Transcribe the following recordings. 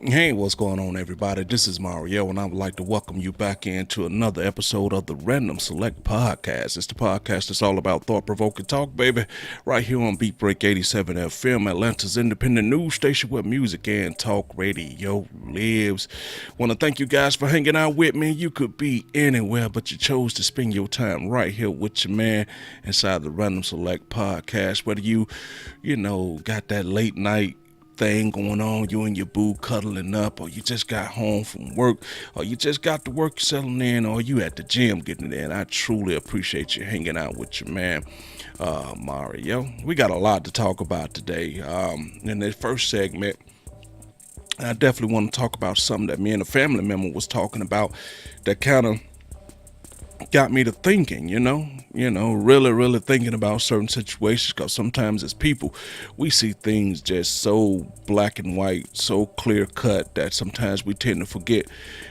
Hey, what's going on, everybody? This is Mario, and I would like to welcome you back into another episode of the Random Select Podcast. It's the podcast that's all about thought provoking talk, baby, right here on Beat Break 87 FM, Atlanta's independent news station where music and talk radio lives. Want to thank you guys for hanging out with me. You could be anywhere, but you chose to spend your time right here with your man inside the Random Select Podcast. Whether you got that late night thing going on, you and your boo cuddling up, or you just got home from work, or you just got to work settling in, or you at the gym getting it in. I truly appreciate you hanging out with your man, Mario. We got a lot to talk about today. In the first segment, I definitely want to talk about something that me and a family member was talking about that kind of got me to thinking, really thinking about certain situations because sometimes as people, we see things just so black and white, so clear cut that sometimes we tend to forget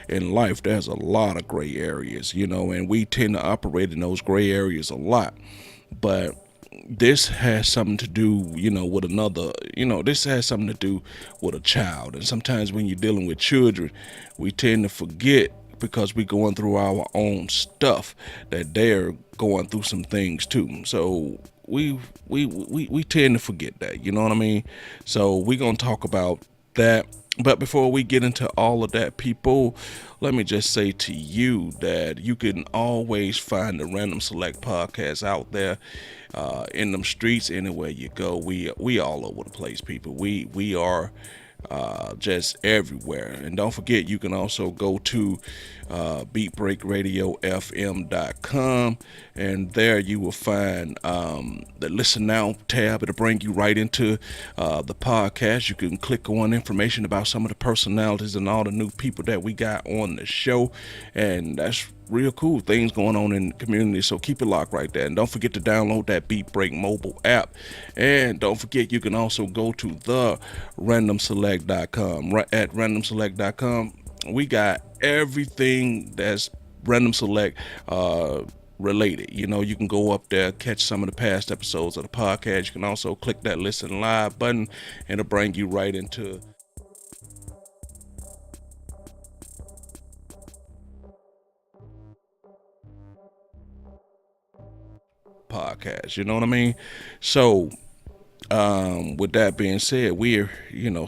in life there's a lot of gray areas, and we tend to operate in those gray areas a lot. But this has something to do, with another, this has something to do with a child. And sometimes when you're dealing with children, we tend to forget because we're going through our own stuff that they're going through some things too. So we tend to forget that, you know what I mean? So we're gonna talk about that. But before we get into all of that, people, let me just say to you that you can always find the Random Select podcast out there, in them streets, anywhere you go. We all over the place, people. We are just everywhere. And don't forget, you can also go to beatbreakradiofm.com, and there you will find the Listen Now tab. It'll bring you right into the podcast. You can click on information about some of the personalities and all the new people that we got on the show, and that's real cool things going on in the community. So keep it locked right there. And don't forget to download that Beat Break mobile app. And don't forget, you can also go to the randomselect.com. At randomselect.com, we got everything that's Random Select related. You can go up there, catch some of the past episodes of the podcast. You can also click that listen live button, and it'll bring you right into podcast. You know what I mean? So with that being said, we're,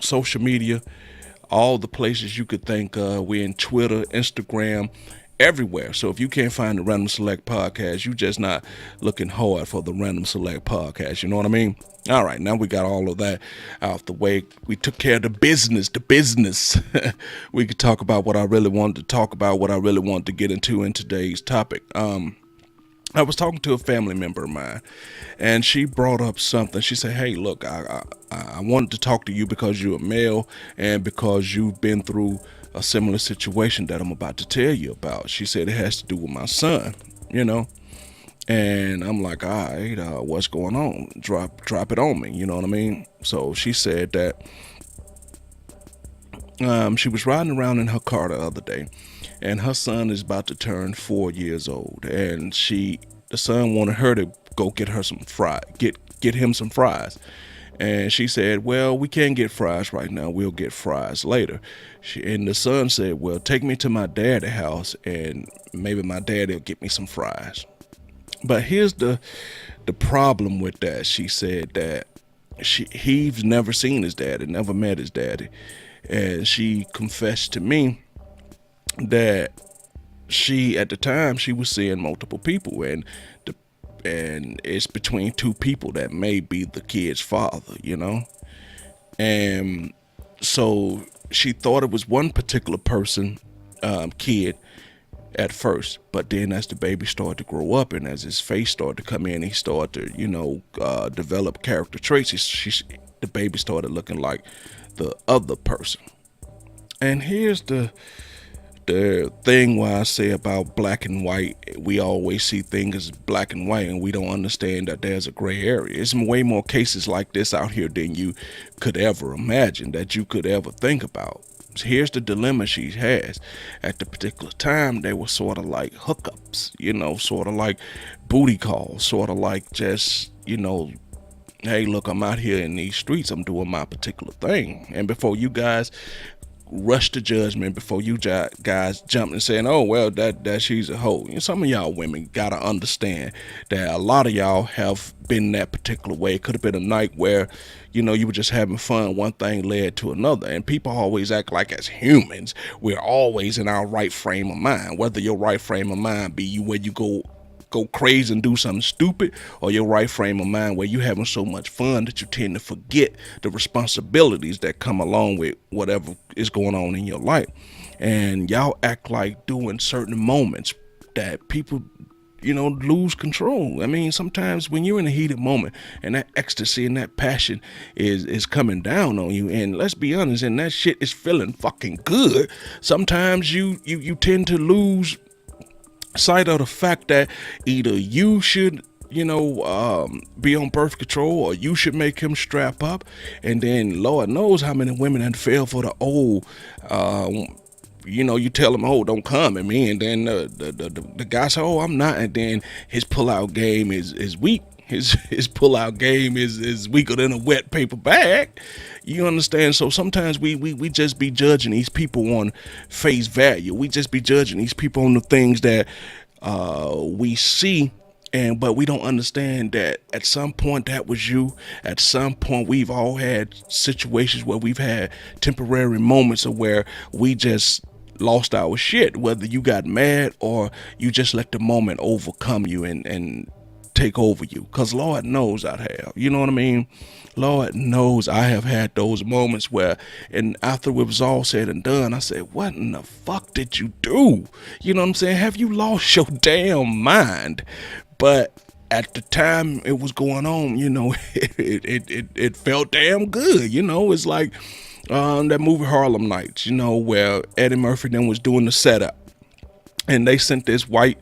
social media, all the places you could think of. We're in Twitter, Instagram, everywhere. So if you can't find the Random Select podcast, you just not looking hard for the Random Select podcast. You know what I mean? All right, now we got all of that out the way. We took care of the business. We could talk about what I really wanted to talk about, what I really wanted to get into in today's topic. I was talking to a family member of mine, and she brought up something. She said, "Hey, look, I wanted to talk to you because you're a male and because you've been through a similar situation that I'm about to tell you about." She said it has to do with my son, and I'm like, "All right, what's going on? Drop it on me." You know what I mean? So she said that she was riding around in her car the other day, and her son is about to turn 4 years old, and the son wanted her to go get her some get him some fries, and she said, "Well, we can't get fries right now. We'll get fries later." And the son said, "Well, take me to my dad's house, and maybe my daddy will get me some fries." But here's the problem with that. She said that he's never seen his daddy, never met his daddy, and she confessed to me that she at the time she was seeing multiple people, and it's between two people that may be the kid's father, and so she thought it was one particular person, kid, at first. But then as the baby started to grow up and as his face started to come in, he started to develop character traits. The baby started looking like the other person. And here's the thing why I say about black and white, we always see things as black and white, and we don't understand that there's a gray area. There's way more cases like this out here than you could ever imagine, that you could ever think about. Here's the dilemma she has. At the particular time, they were sort of like hookups, sort of like booty calls, sort of like just, hey, look, I'm out here in these streets, I'm doing my particular thing. And before you guys rush to judgment before you guys jump and saying, "Oh well, that she's a hoe." You know, some of y'all women gotta understand that a lot of y'all have been that particular way. It could have been a night where, you were just having fun. One thing led to another, and people always act like as humans, we're always in our right frame of mind. Whether your right frame of mind be you where you go crazy and do something stupid, or your right frame of mind where you having so much fun that you tend to forget the responsibilities that come along with whatever is going on in your life. And y'all act like during certain moments that people lose control. I mean, sometimes when you're in a heated moment and that ecstasy and that passion is coming down on you, and let's be honest, and that shit is feeling fucking good, sometimes you tend to lose sight of the fact that either you should be on birth control, or you should make him strap up. And then Lord knows how many women had fell for the old you tell him, "Oh, don't come at me," and then the guy says, "Oh, I'm not," and then his pullout game is weak. His pullout game is weaker than a wet paper bag. You understand? So sometimes we just be judging these people on face value. We just be judging these people on the things that we see, but we don't understand that at some point that was you. At some point we've all had situations where we've had temporary moments of where we just lost our shit, whether you got mad or you just let the moment overcome you and take over you. Because Lord knows I have. You know what I mean? Lord knows I have had those moments where, and after it was all said and done, I said, "What in the fuck did you do?" You know what I'm saying? Have you lost your damn mind? But at the time it was going on, it felt damn good. It's like that movie Harlem Nights, where Eddie Murphy then was doing the setup, and they sent this white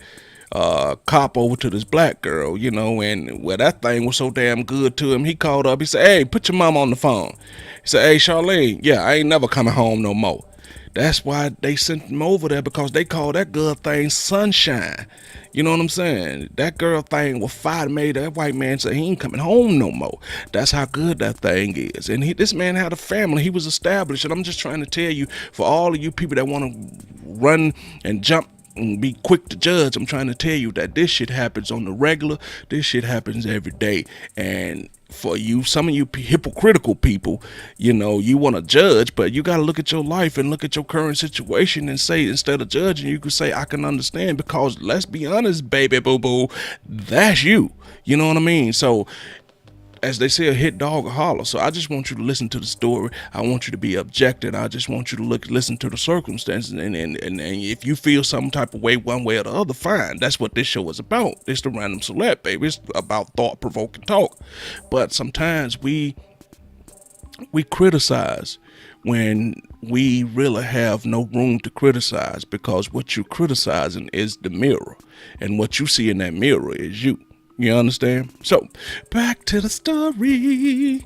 cop over to this black girl, and that thing was so damn good to him, he called up, he said, "Hey, put your mom on the phone." He said, "Hey, Charlene, yeah, I ain't never coming home no more." That's why they sent him over there, because they called that girl thing Sunshine. You know what I'm saying? That girl thing was fire, made that white man say he ain't coming home no more. That's how good that thing is. And this man had a family. He was established. And I'm just trying to tell you, for all of you people that want to run and jump and be quick to judge, I'm trying to tell you that this shit happens on the regular. This shit happens every day. And for you, some of you hypocritical people, you want to judge, but you got to look at your life and look at your current situation and say, instead of judging, you could say, "I can understand," because let's be honest, baby boo boo, that's you. You know what I mean? So, as they say, a hit dog a holler. So I just want you to listen to the story. I want you to be objective. I just want you to listen to the circumstances. And if you feel some type of way, one way or the other, fine. That's what this show is about. It's the Random Select, baby. It's about thought-provoking talk. But sometimes we criticize when we really have no room to criticize, because what you're criticizing is the mirror. And what you see in that mirror is you. You understand? So, back to the story.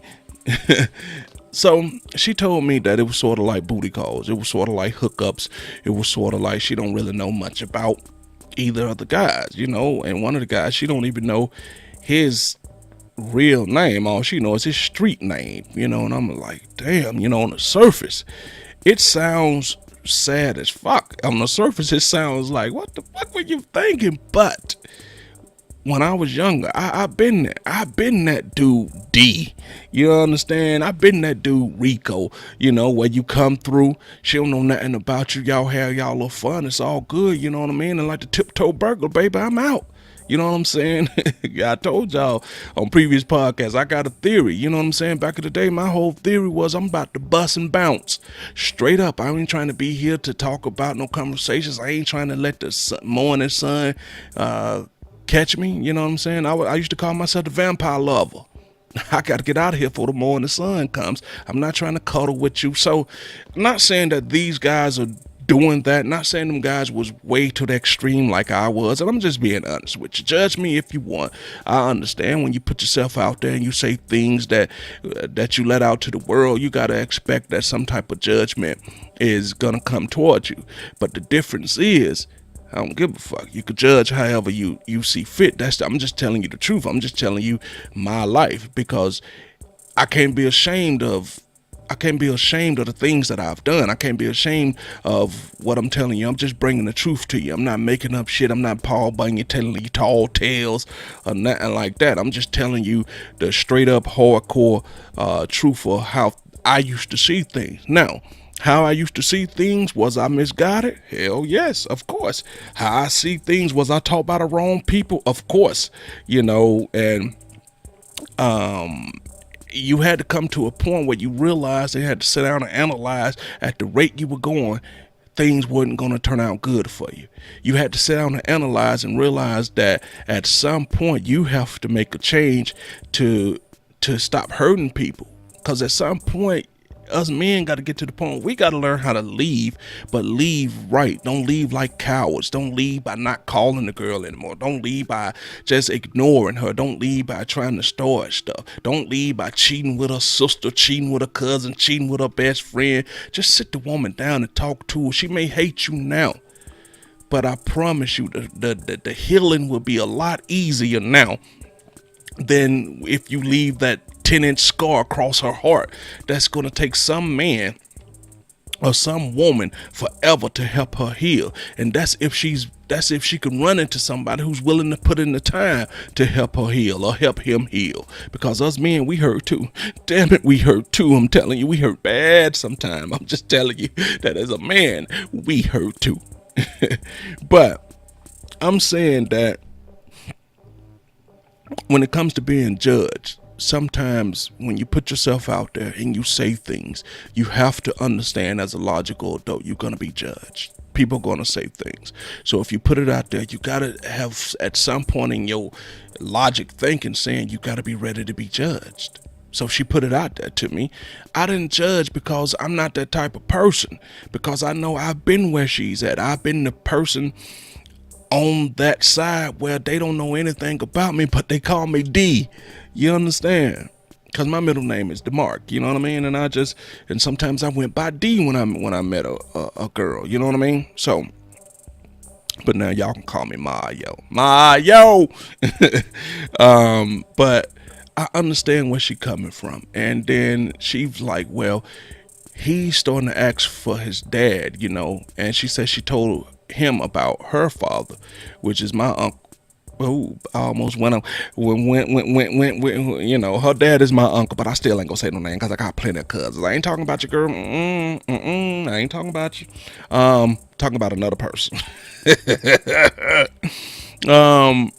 So, she told me that it was sort of like booty calls. It was sort of like hookups. It was sort of like she don't really know much about either of the guys, And one of the guys, she don't even know his real name. All she knows is his street name, And I'm like, damn, on the surface, it sounds sad as fuck. On the surface, it sounds like, what the fuck were you thinking? But when I was younger, I've been there. I've been that dude D. You understand? I've been that dude Rico, where you come through, she don't know nothing about you. Y'all have y'all little fun. It's all good, you know what I mean? And like the tiptoe burglar, baby, I'm out. You know what I'm saying? I told y'all on previous podcasts, I got a theory. You know what I'm saying? Back in the day, my whole theory was I'm about to bust and bounce. Straight up. I ain't trying to be here to talk about no conversations. I ain't trying to let the morning sun catch me. You know what I'm saying? I used to call myself the vampire lover. I got to get out of here before the morning sun comes. I'm not trying to cuddle with you. So I'm not saying that these guys are doing that. Not saying them guys was way to the extreme like I was. And I'm just being honest with you. Judge me if you want. I understand when you put yourself out there and you say things that you let out to the world, you got to expect that some type of judgment is going to come towards you. But the difference is, I don't give a fuck. You could judge however you see fit. I'm just telling you the truth. I'm just telling you my life, because I can't be ashamed of I can't be ashamed of the things that I've done. I can't be ashamed of what I'm telling you. I'm just bringing the truth to you. I'm not making up shit. I'm not Paul Bunyan telling you tall tales or nothing like that. I'm just telling you the straight up hardcore truth of how I used to see things. Now, how I used to see things, was I misguided? Hell yes, of course. How I see things, was I taught by the wrong people? Of course. And you had to come to a point where you realized, you had to sit down and analyze at the rate you were going, things weren't going to turn out good for you. You had to sit down and analyze and realize that at some point you have to make a change to stop hurting people. Because at some point, us men got to get to the point we got to learn how to leave, but leave right. Don't leave like cowards. Don't leave by not calling the girl anymore. Don't leave by just ignoring her. Don't leave by trying to store stuff. Don't leave by cheating with her sister, cheating with her cousin, cheating with her best friend. Just sit the woman down and talk to her. She may hate you now, but I promise you the healing will be a lot easier now than if you leave that 10-inch scar across her heart. That's going to take some man or some woman forever to help her heal. And that's if she can run into somebody who's willing to put in the time to help her heal or help him heal. Because us men, we hurt too. Damn it, we hurt too. I'm telling you, we hurt bad sometimes. I'm just telling you that as a man, we hurt too. But I'm saying that when it comes to being judged, sometimes when you put yourself out there and you say things, you have to understand as a logical adult, you're going to be judged. People are going to say things. So if you put it out there, you got to have at some point in your logic thinking saying you got to be ready to be judged. So she put it out there to me. I didn't judge because I'm not that type of person, because I know I've been where she's at. I've been the person on that side where they don't know anything about me, but they call me D. You understand? Because my middle name is DeMarc. You know what I mean? And sometimes I went by D when I met a girl. You know what I mean? So, but now y'all can call me Mayo. But I understand where she coming from. And then she's like, well, he's starting to ask for his dad, and she said she told him about her father, which is my uncle. Oh, I almost went her dad is my uncle, but I still ain't gonna say no name because I got plenty of cousins. I ain't talking about your girl. I ain't talking about you. Talking about another person.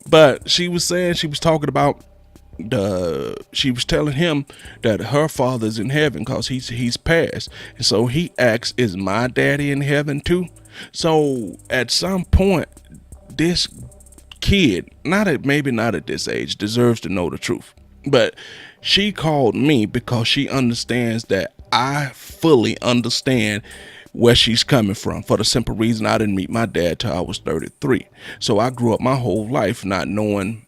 But she was talking about she was telling him that her father's in heaven because he's passed, and so he asks, is my daddy in heaven too? So at some point, this kid, maybe not at this age, deserves to know the truth. But she called me because she understands that I fully understand where she's coming from, for the simple reason I didn't meet my dad till I was 33. So I grew up my whole life not knowing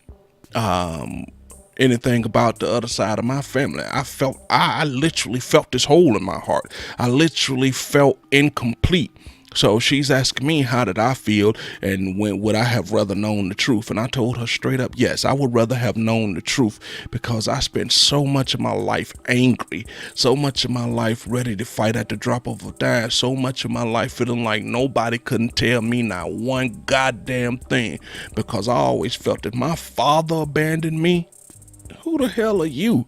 anything about the other side of my family. I literally felt this hole in my heart. I literally felt incomplete. So she's asking me, how did I feel, and when would I have rather known the truth? And I told her straight up, yes, I would rather have known the truth, because I spent so much of my life angry, so much of my life ready to fight at the drop of a dime, so much of my life feeling like nobody couldn't tell me not one goddamn thing, because I always felt that my father abandoned me. Who the hell are you?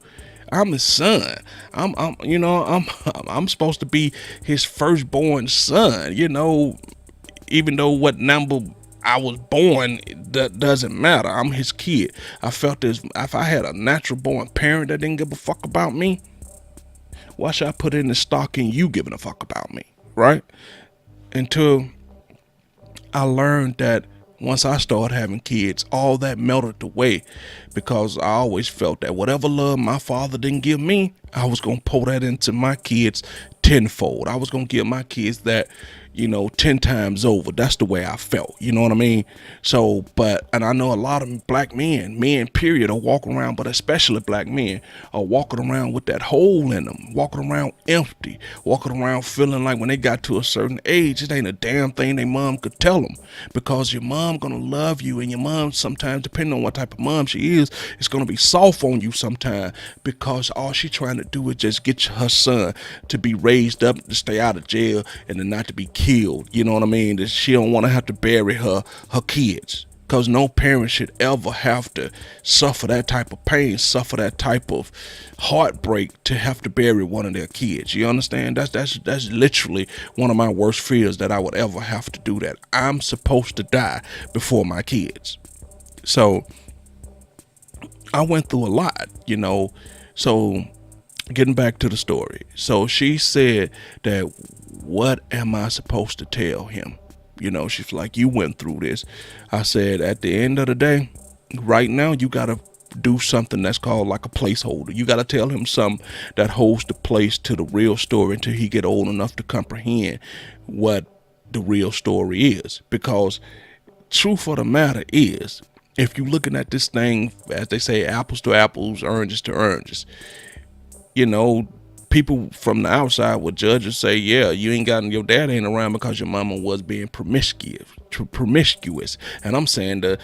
I'm his son. I'm supposed to be his firstborn son. Even though what number I was born, that doesn't matter. I'm his kid. I felt this. If I had a natural born parent that didn't give a fuck about me, why should I put in the stock in you giving a fuck about me, right? Until I learned that once I started having kids, all that melted away, because I always felt that whatever love my father didn't give me, I was going to pour that into my kids tenfold. I was going to give my kids that, 10 times over. That's the way I felt. You know what I mean? So, and I know a lot of black men, period, are walking around, but especially black men, are walking around with that hole in them, walking around empty, walking around feeling like when they got to a certain age, it ain't a damn thing their mom could tell them, because your mom gonna love you, and your mom sometimes, depending on what type of mom she is gonna be soft on you sometimes, because all she trying to do is just get her son to be raised up, to stay out of jail, and to not to be killed. You know what I mean? That she don't want to have to bury her kids, because no parent should ever have to suffer that type of pain, suffer that type of heartbreak to have to bury one of their kids. You understand? That's literally one of my worst fears, that I would ever have to do that. I'm supposed to die before my kids. So I went through a lot. So getting back to the story. So she said that, what am I supposed to tell him? She's like, you went through this. I said, at the end of the day, right now, you got to do something that's called like a placeholder. You got to tell him something that holds the place to the real story until he get old enough to comprehend what the real story is. Because truth of the matter is, if you're looking at this thing, as they say, apples to apples, oranges to oranges, people from the outside would judge and say, yeah, your dad ain't around because your mama was being promiscuous. And I'm saying the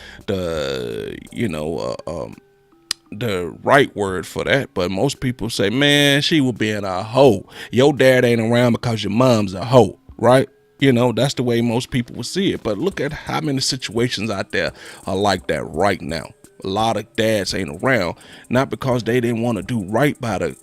right word for that, but most people say, man, she was being a hoe. Your dad ain't around because your mom's a hoe, right? That's the way most people would see it. But look at how many situations out there are like that right now. A lot of dads ain't around, not because they didn't want to do right by the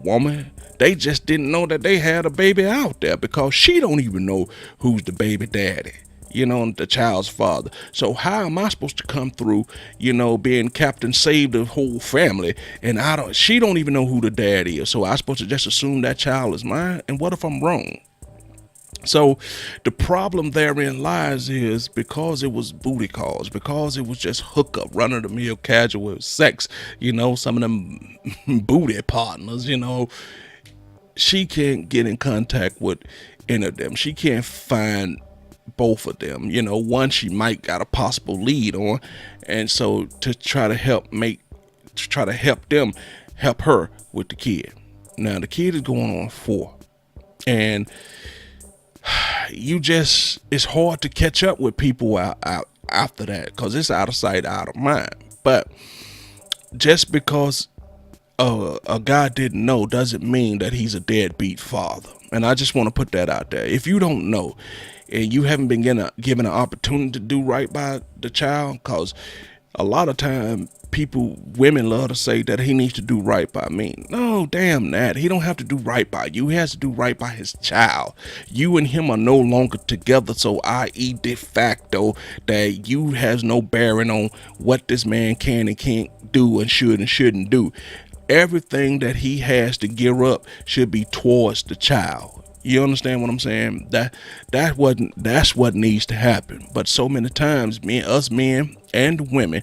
woman. They just didn't know that they had a baby out there, because she don't even know who's the baby daddy, the child's father. So how am I supposed to come through, being Captain Save the whole family, and she don't even know who the dad is? So I supposed to just assume that child is mine? And what if I'm wrong? So the problem therein lies is, because it was booty calls, because it was just hookup, run-of-the-mill casual sex, some of them booty partners, she can't get in contact with any of them. She can't find both of them. One she might got a possible lead on, and so to try to help them help her with the kid. Now the kid is going on 4, and it's hard to catch up with people out after that, because it's out of sight, out of mind. But just because a guy didn't know doesn't mean that he's a deadbeat father. And I just want to put that out there. If you don't know, and you haven't been given an opportunity to do right by the child, because a lot of time women love to say that he needs to do right by me. No, damn that. He don't have to do right by you. He has to do right by his child. You and him are no longer together, so i.e. de facto, that you has no bearing on what this man can and can't do, and should and shouldn't do. Everything that he has to gear up should be towards the child. You understand what I'm saying? That's what needs to happen. But so many times, us men and women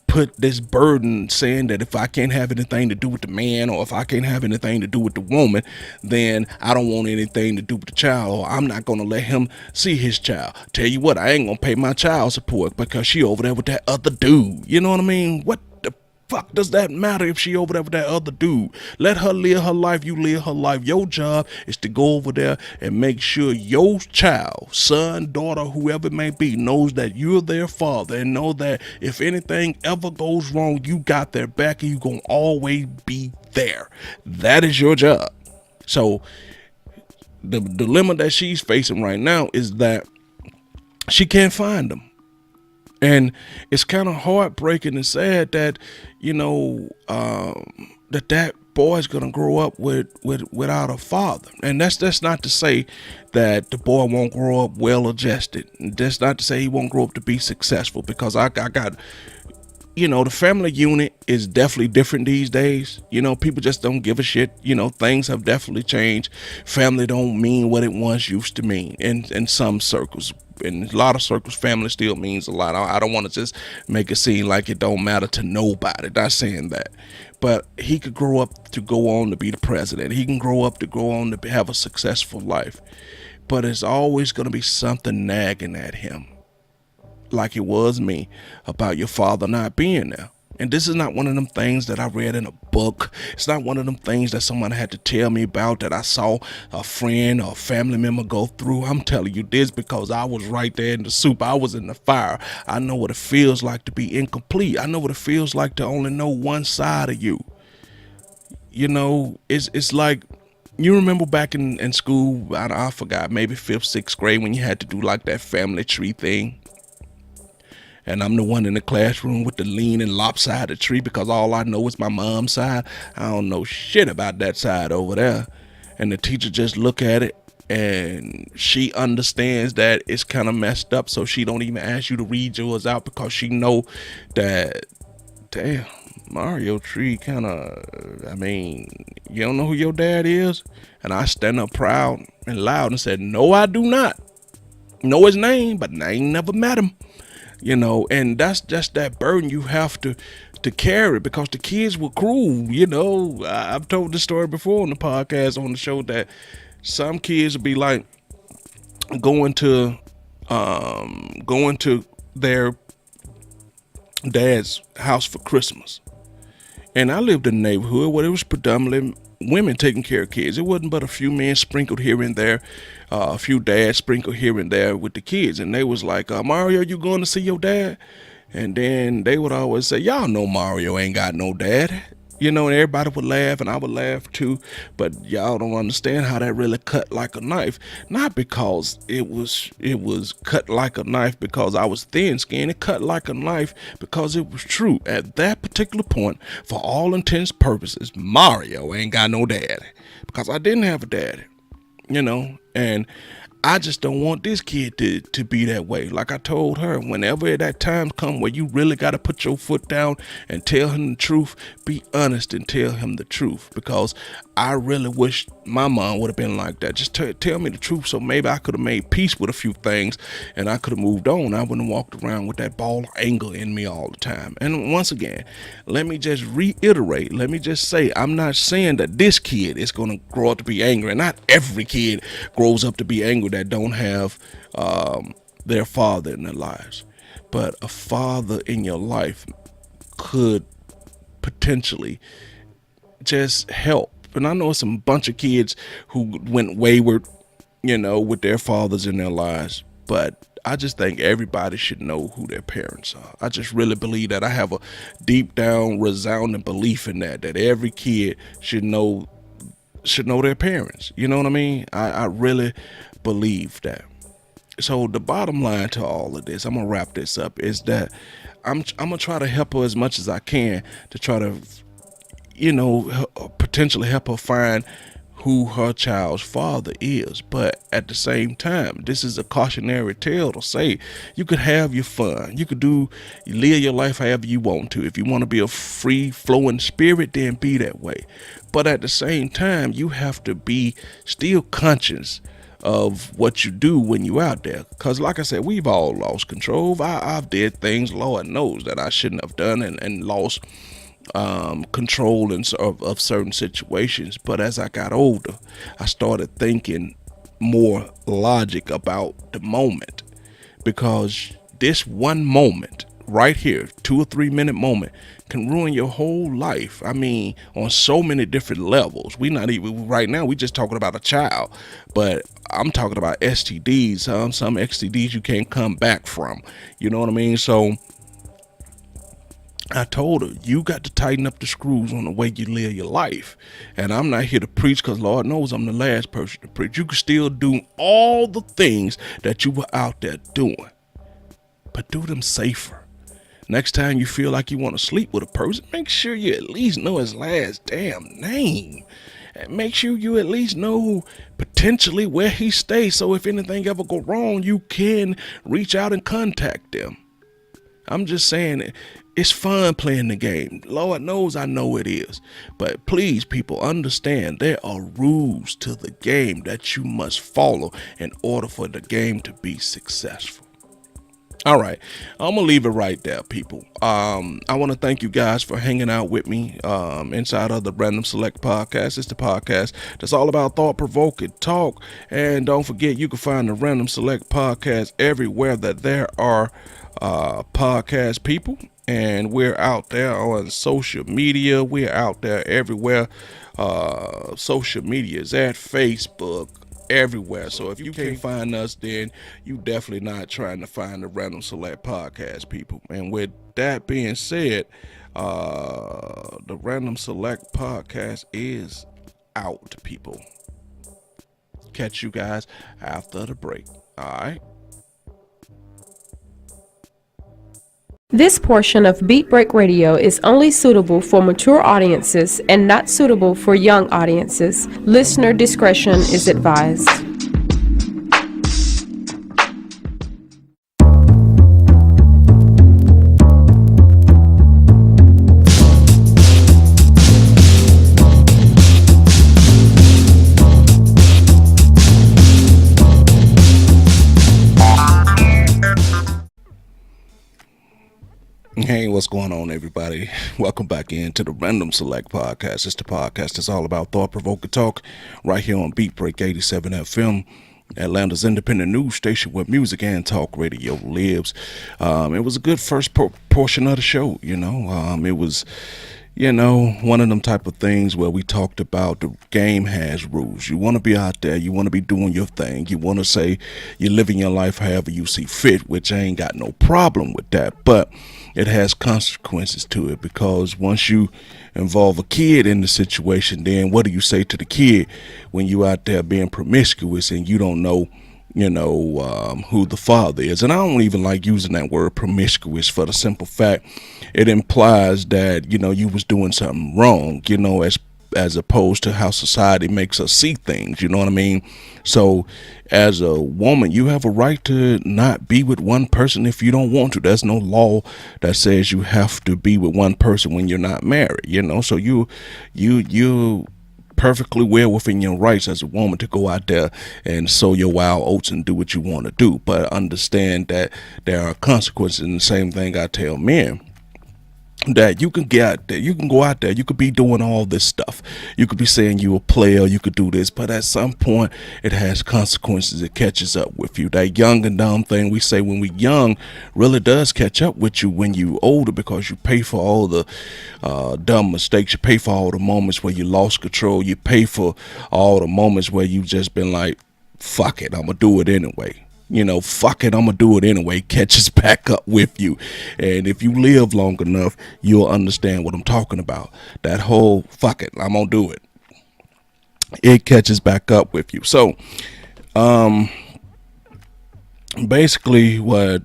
put this burden, saying that if I can't have anything to do with the man, or if I can't have anything to do with the woman, then I don't want anything to do with the child, or I'm not going to let him see his child. Tell you what, I ain't going to pay my child support because she over there with that other dude. You know what I mean? What the fuck does that matter if she over there with that other dude? Let her live her life, you live her life. Your job is to go over there and make sure your child, son, daughter, whoever it may be, knows that you're their father, and know that if anything ever goes wrong, you got their back, and you're gonna always be there. That is your job. So the dilemma that she's facing right now is that she can't find them. And it's kind of heartbreaking and sad that, that boy's gonna grow up without a father. And that's not to say that the boy won't grow up well adjusted. That's not to say he won't grow up to be successful, because I got, the family unit is definitely different these days. People just don't give a shit. Things have definitely changed. Family don't mean what it once used to mean in some circles. In a lot of circles, family still means a lot. I don't want to just make it seem like it don't matter to nobody. Not saying that. But he could grow up to go on to be the president. He can grow up to go on to have a successful life. but it's always going to be something nagging at him, like it was me, about your father not being there. And this is not one of them things that I read in a book. It's not one of them things that someone had to tell me about, that I saw a friend or a family member go through. I'm telling you this because I was right there in the soup. I was in the fire. I know what it feels like to be incomplete. I know what it feels like to only know one side of you. You know, it's like, you remember back in school, I forgot, maybe 5th, 6th grade, when you had to do like that family tree thing. And I'm the one in the classroom with the lean and lopsided tree because all I know is my mom's side. I don't know shit about that side over there. And the teacher just look at it and she understands that it's kind of messed up, so she don't even ask you to read yours out because she know that, damn, Mario tree kind of, I mean, you don't know who your dad is? And I stand up proud and loud and said, no, I do not. Know his name, but I ain't never met him. You know, and that's just that burden you have to carry, because the kids were cruel. You know, I've told this story before on the podcast, on the show, that some kids would be like going to their dad's house for Christmas. And I lived in a neighborhood where it was predominantly women taking care of kids. It wasn't but a few men sprinkled here and there, a few dads sprinkled here and there with the kids. And they was like, Mario, you going to see your dad? And then they would always say, y'all know Mario ain't got no dad. You know, and everybody would laugh and I would laugh too. But y'all don't understand how that really cut like a knife. Not because it was cut like a knife because I was thin skinned. It cut like a knife because it was true. At that particular point, for all intents and purposes, Mario ain't got no daddy. Because I didn't have a daddy. You know, and I just don't want this kid to be that way. Like I told her, whenever that time come where you really got to put your foot down and tell him the truth, be honest and tell him the truth. Because I really wish my mom would have been like that. Just tell me the truth, so maybe I could have made peace with a few things and I could have moved on. I wouldn't have walked around with that ball of anger in me all the time. And once again, let me just reiterate. Let me just say, I'm not saying that this kid is going to grow up to be angry. And not every kid grows up to be angry that don't have their father in their lives. But a father in your life could potentially just help. And I know some bunch of kids who went wayward, you know, with their fathers in their lives. But I just think everybody should know who their parents are. I just really believe that. I have a deep down resounding belief in that every kid should know their parents. You know what I mean? I really believe that. So the bottom line to all of this, I'm gonna wrap this up, is that I'm gonna try to help her as much as I can to try to, you know, potentially help her find who her child's father is. But at the same time, this is a cautionary tale to say you could have your fun. You could live your life however you want to. If you want to be a free flowing spirit, then be that way. But at the same time, you have to be still conscious of what you do when you out there. Because like I said, we've all lost control. I've did things, Lord knows, that I shouldn't have done and lost control of certain situations. But as I got older, I started thinking more logic about the moment, because this one moment right here, 2 or 3 minute moment, can ruin your whole life. I mean, on so many different levels. We not even right now, we just talking about a child, but I'm talking about STDs, some STDs you can't come back from. You know what I mean? So I told her, you got to tighten up the screws on the way you live your life. And I'm not here to preach, because Lord knows I'm the last person to preach. You can still do all the things that you were out there doing, but do them safer. Next time you feel like you want to sleep with a person, make sure you at least know his last damn name. And make sure you at least know potentially where he stays, so if anything ever go wrong, you can reach out and contact them. I'm just saying, it's fun playing the game. Lord knows I know it is. But please, people, understand there are rules to the game that you must follow in order for the game to be successful. All right, I'm gonna leave it right there, people. I want to thank you guys for hanging out with me inside of the Random Select Podcast. It's the podcast that's all about thought-provoking talk, and don't forget you can find the Random Select Podcast everywhere that there are podcast people, and we're out there on social media. We're out there everywhere. Social media is at Facebook, everywhere. So if you can't find us, then you definitely not trying to find the Random Select Podcast, people. And with that being said, the Random Select Podcast is out, people. Catch you guys after the break. All right. This portion of Beat Break Radio is only suitable for mature audiences and not suitable for young audiences. Listener discretion is advised. Hey, what's going on, everybody? Welcome back into the Random Select Podcast. It's the podcast that's all about thought-provoking talk right here on Beat Break 87 FM, Atlanta's independent news station where music and talk radio lives. It was a good first portion of the show, It was, one of them type of things where we talked about the game has rules. You want to be out there, you want to be doing your thing, you want to say you're living your life however you see fit, which I ain't got no problem with that, but it has consequences to it, because once you involve a kid in the situation, then what do you say to the kid when you out there being promiscuous and you don't know who the father is? And I don't even like using that word promiscuous for the simple fact it implies that, you was doing something wrong, as opposed to how society makes us see things, you know what I mean? So as a woman, you have a right to not be with one person if you don't want to. There's no law that says you have to be with one person when you're not married, so you perfectly well within your rights as a woman to go out there and sow your wild oats and do what you want to do. But understand that there are consequences, and the same thing I tell men, that you can get out there, you can go out there, you could be doing all this stuff, you could be saying you a player, you could do this, but at some point it has consequences. It catches up with you. That young and dumb thing we say when we young really does catch up with you when you older, because you pay for all the dumb mistakes, you pay for all the moments where you lost control, you pay for all the moments where you just been like, fuck it, I'm gonna do it anyway. Fuck it, I'm gonna do it anyway, catches back up with you. And if you live long enough, you'll understand what I'm talking about. That whole fuck it, I'm gonna do it. It catches back up with you. So, basically what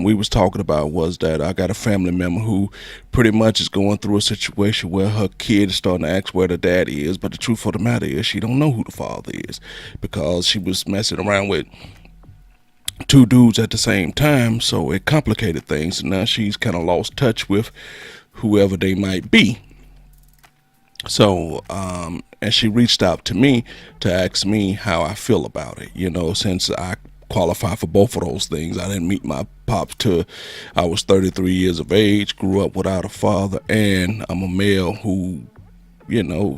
we was talking about was that I got a family member who pretty much is going through a situation where her kid is starting to ask where the daddy is, but the truth of the matter is she don't know who the father is, because she was messing around with two dudes at the same time, so it complicated things, and now she's kind of lost touch with whoever they might be. So and she reached out to me to ask me how I feel about it, since I qualify for both of those things. I didn't meet my pops till I was 33 years of age, grew up without a father, and I'm a male who,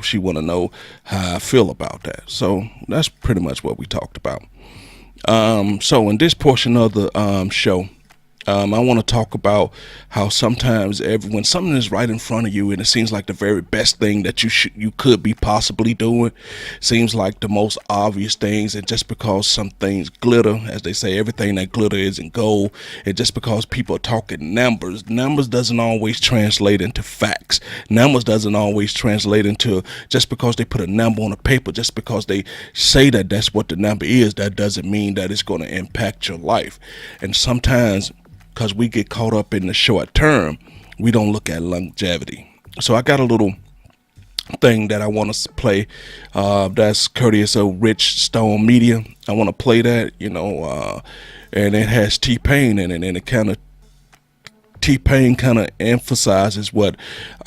she want to know how I feel about that. So that's pretty much what we talked about. So in this portion of the show, I want to talk about how sometimes when something is right in front of you and it seems like the very best thing that you could be possibly doing, seems like the most obvious things, and just because some things glitter, as they say, everything that glitter isn't gold, and just because people are talking numbers doesn't always translate into facts. Numbers doesn't always translate into, just because they put a number on a paper, just because they say that that's what the number is, that doesn't mean that it's going to impact your life. And sometimes, because we get caught up in the short term, we don't look at longevity. So I got a little thing that I want to play that's courteous of Rich Stone Media. I want to play that, and it has T-Pain in it, and it kind of T-Pain kind of emphasizes what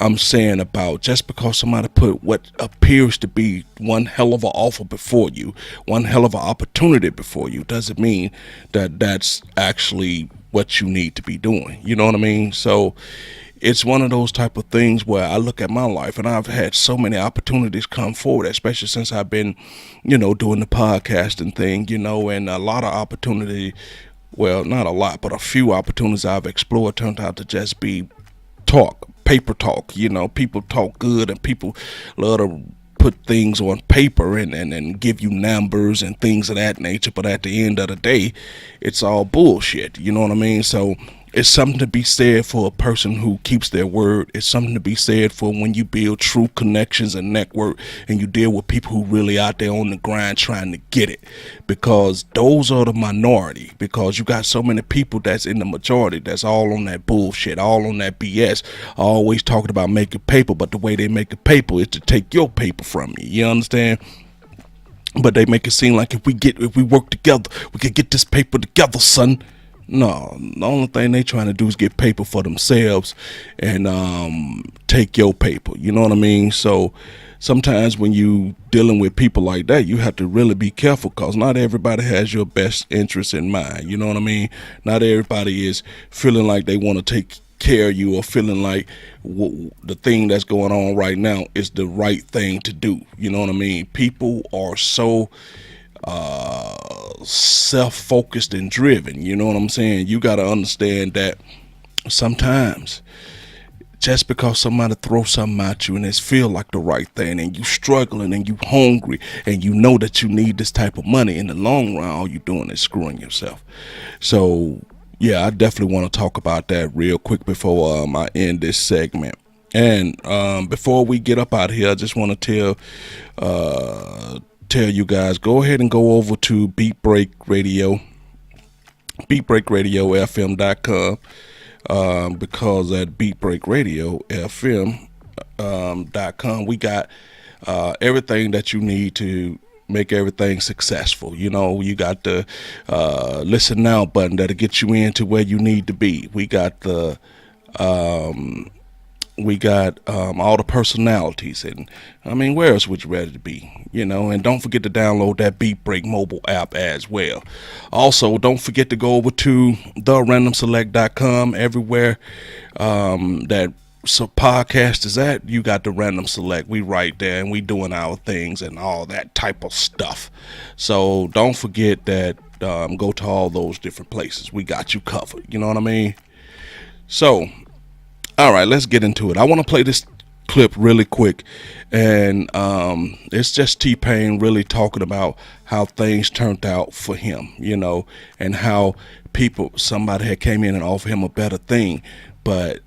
I'm saying about just because somebody put what appears to be one hell of an offer before you, one hell of an opportunity before you, doesn't mean that that's actually what you need to be doing. You know what I mean? So it's one of those type of things where I look at my life and I've had so many opportunities come forward, especially since I've been, doing the podcasting thing, and a lot of opportunity. Well, not a lot, but a few opportunities I've explored turned out to just be talk, paper talk. People talk good and people love to put things on paper and give you numbers and things of that nature. But at the end of the day, it's all bullshit. You know what I mean? So it's something to be said for a person who keeps their word. It's something to be said for when you build true connections and network and you deal with people who really out there on the grind trying to get it, because those are the minority, because you got so many people that's in the majority that's all on that bullshit, all on that BS, always talking about making paper, but the way they make a paper is to take your paper from you. You understand? But they make it seem like if we work together, we can get this paper together, son. No, the only thing they trying to do is get paper for themselves and take your paper. You know what I mean? So sometimes when you dealing with people like that, you have to really be careful, because not everybody has your best interest in mind. You know what I mean? Not everybody is feeling like they want to take care of you or feeling like the thing that's going on right now is the right thing to do. You know what I mean? People are so self-focused and driven. You know what I'm saying? You got to understand that sometimes just because somebody throws something at you and it feel like the right thing and you struggling and you hungry and you know that you need this type of money, in the long run all you doing is screwing yourself. So yeah, I definitely want to talk about that real quick before I end this segment. And before we get up out of here, I just want to tell you guys, go ahead and go over to Beat Break Radio, beatbreakradiofm.com, because at beatbreakradiofm.com we got everything that you need to make everything successful. You got the listen now button that'll get you into where you need to be. We got the all the personalities, and I mean, where else would you rather to be? And don't forget to download that Beat Break mobile app as well. Also, don't forget to go over to therandomselect.com. Everywhere that podcast is at, you got the Random Select. We right there and we doing our things and all that type of stuff. So don't forget that. Go to all those different places. We got you covered. You know what I mean? So all right, let's get into it. I want to play this clip really quick, and it's just T-Pain really talking about how things turned out for him, and how somebody had came in and offered him a better thing, but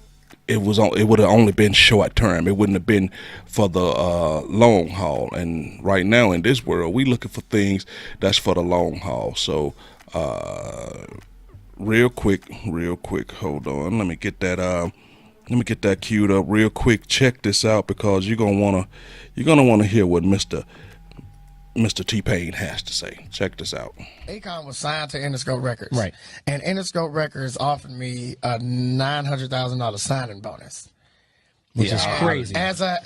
it would have only been short term. It wouldn't have been for the long haul. And right now in this world, we looking for things that's for the long haul. So real quick, hold on. Let me get that queued up real quick. Check this out, because you're gonna wanna hear what Mr. T-Pain has to say. Check this out. Akon was signed to Interscope Records, right? And Interscope Records offered me a $900,000 signing bonus, which is crazy. As a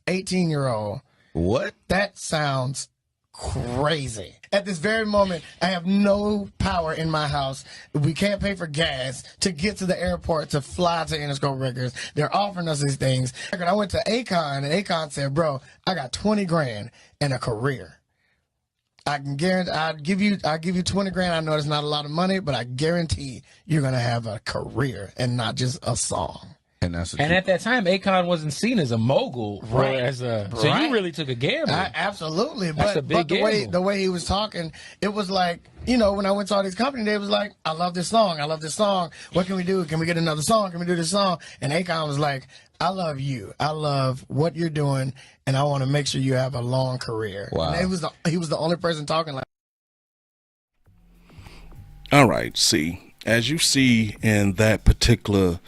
18-year-old, what? That sounds crazy. At this very moment, I have no power in my house. We can't pay for gas to get to the airport to fly to Interscope Records. They're offering us these things. I went to Akon, and Akon said, "Bro, I got 20 grand and a career. I can guarantee I'll give you 20 grand. I know it's not a lot of money, but I guarantee you're gonna have a career and not just a song." And at that time, Akon wasn't seen as a mogul, right? So you really took a gamble. Absolutely, that's a big gamble. The way he was talking, it was like, when I went to all these companies, they was like, "I love this song. I love this song. What can we do? Can we get another song? Can we do this song?" And Akon was like, "I love you. I love what you're doing, and I want to make sure you have a long career." Wow. And he was the only person talking like. All right. See, as you see in that particular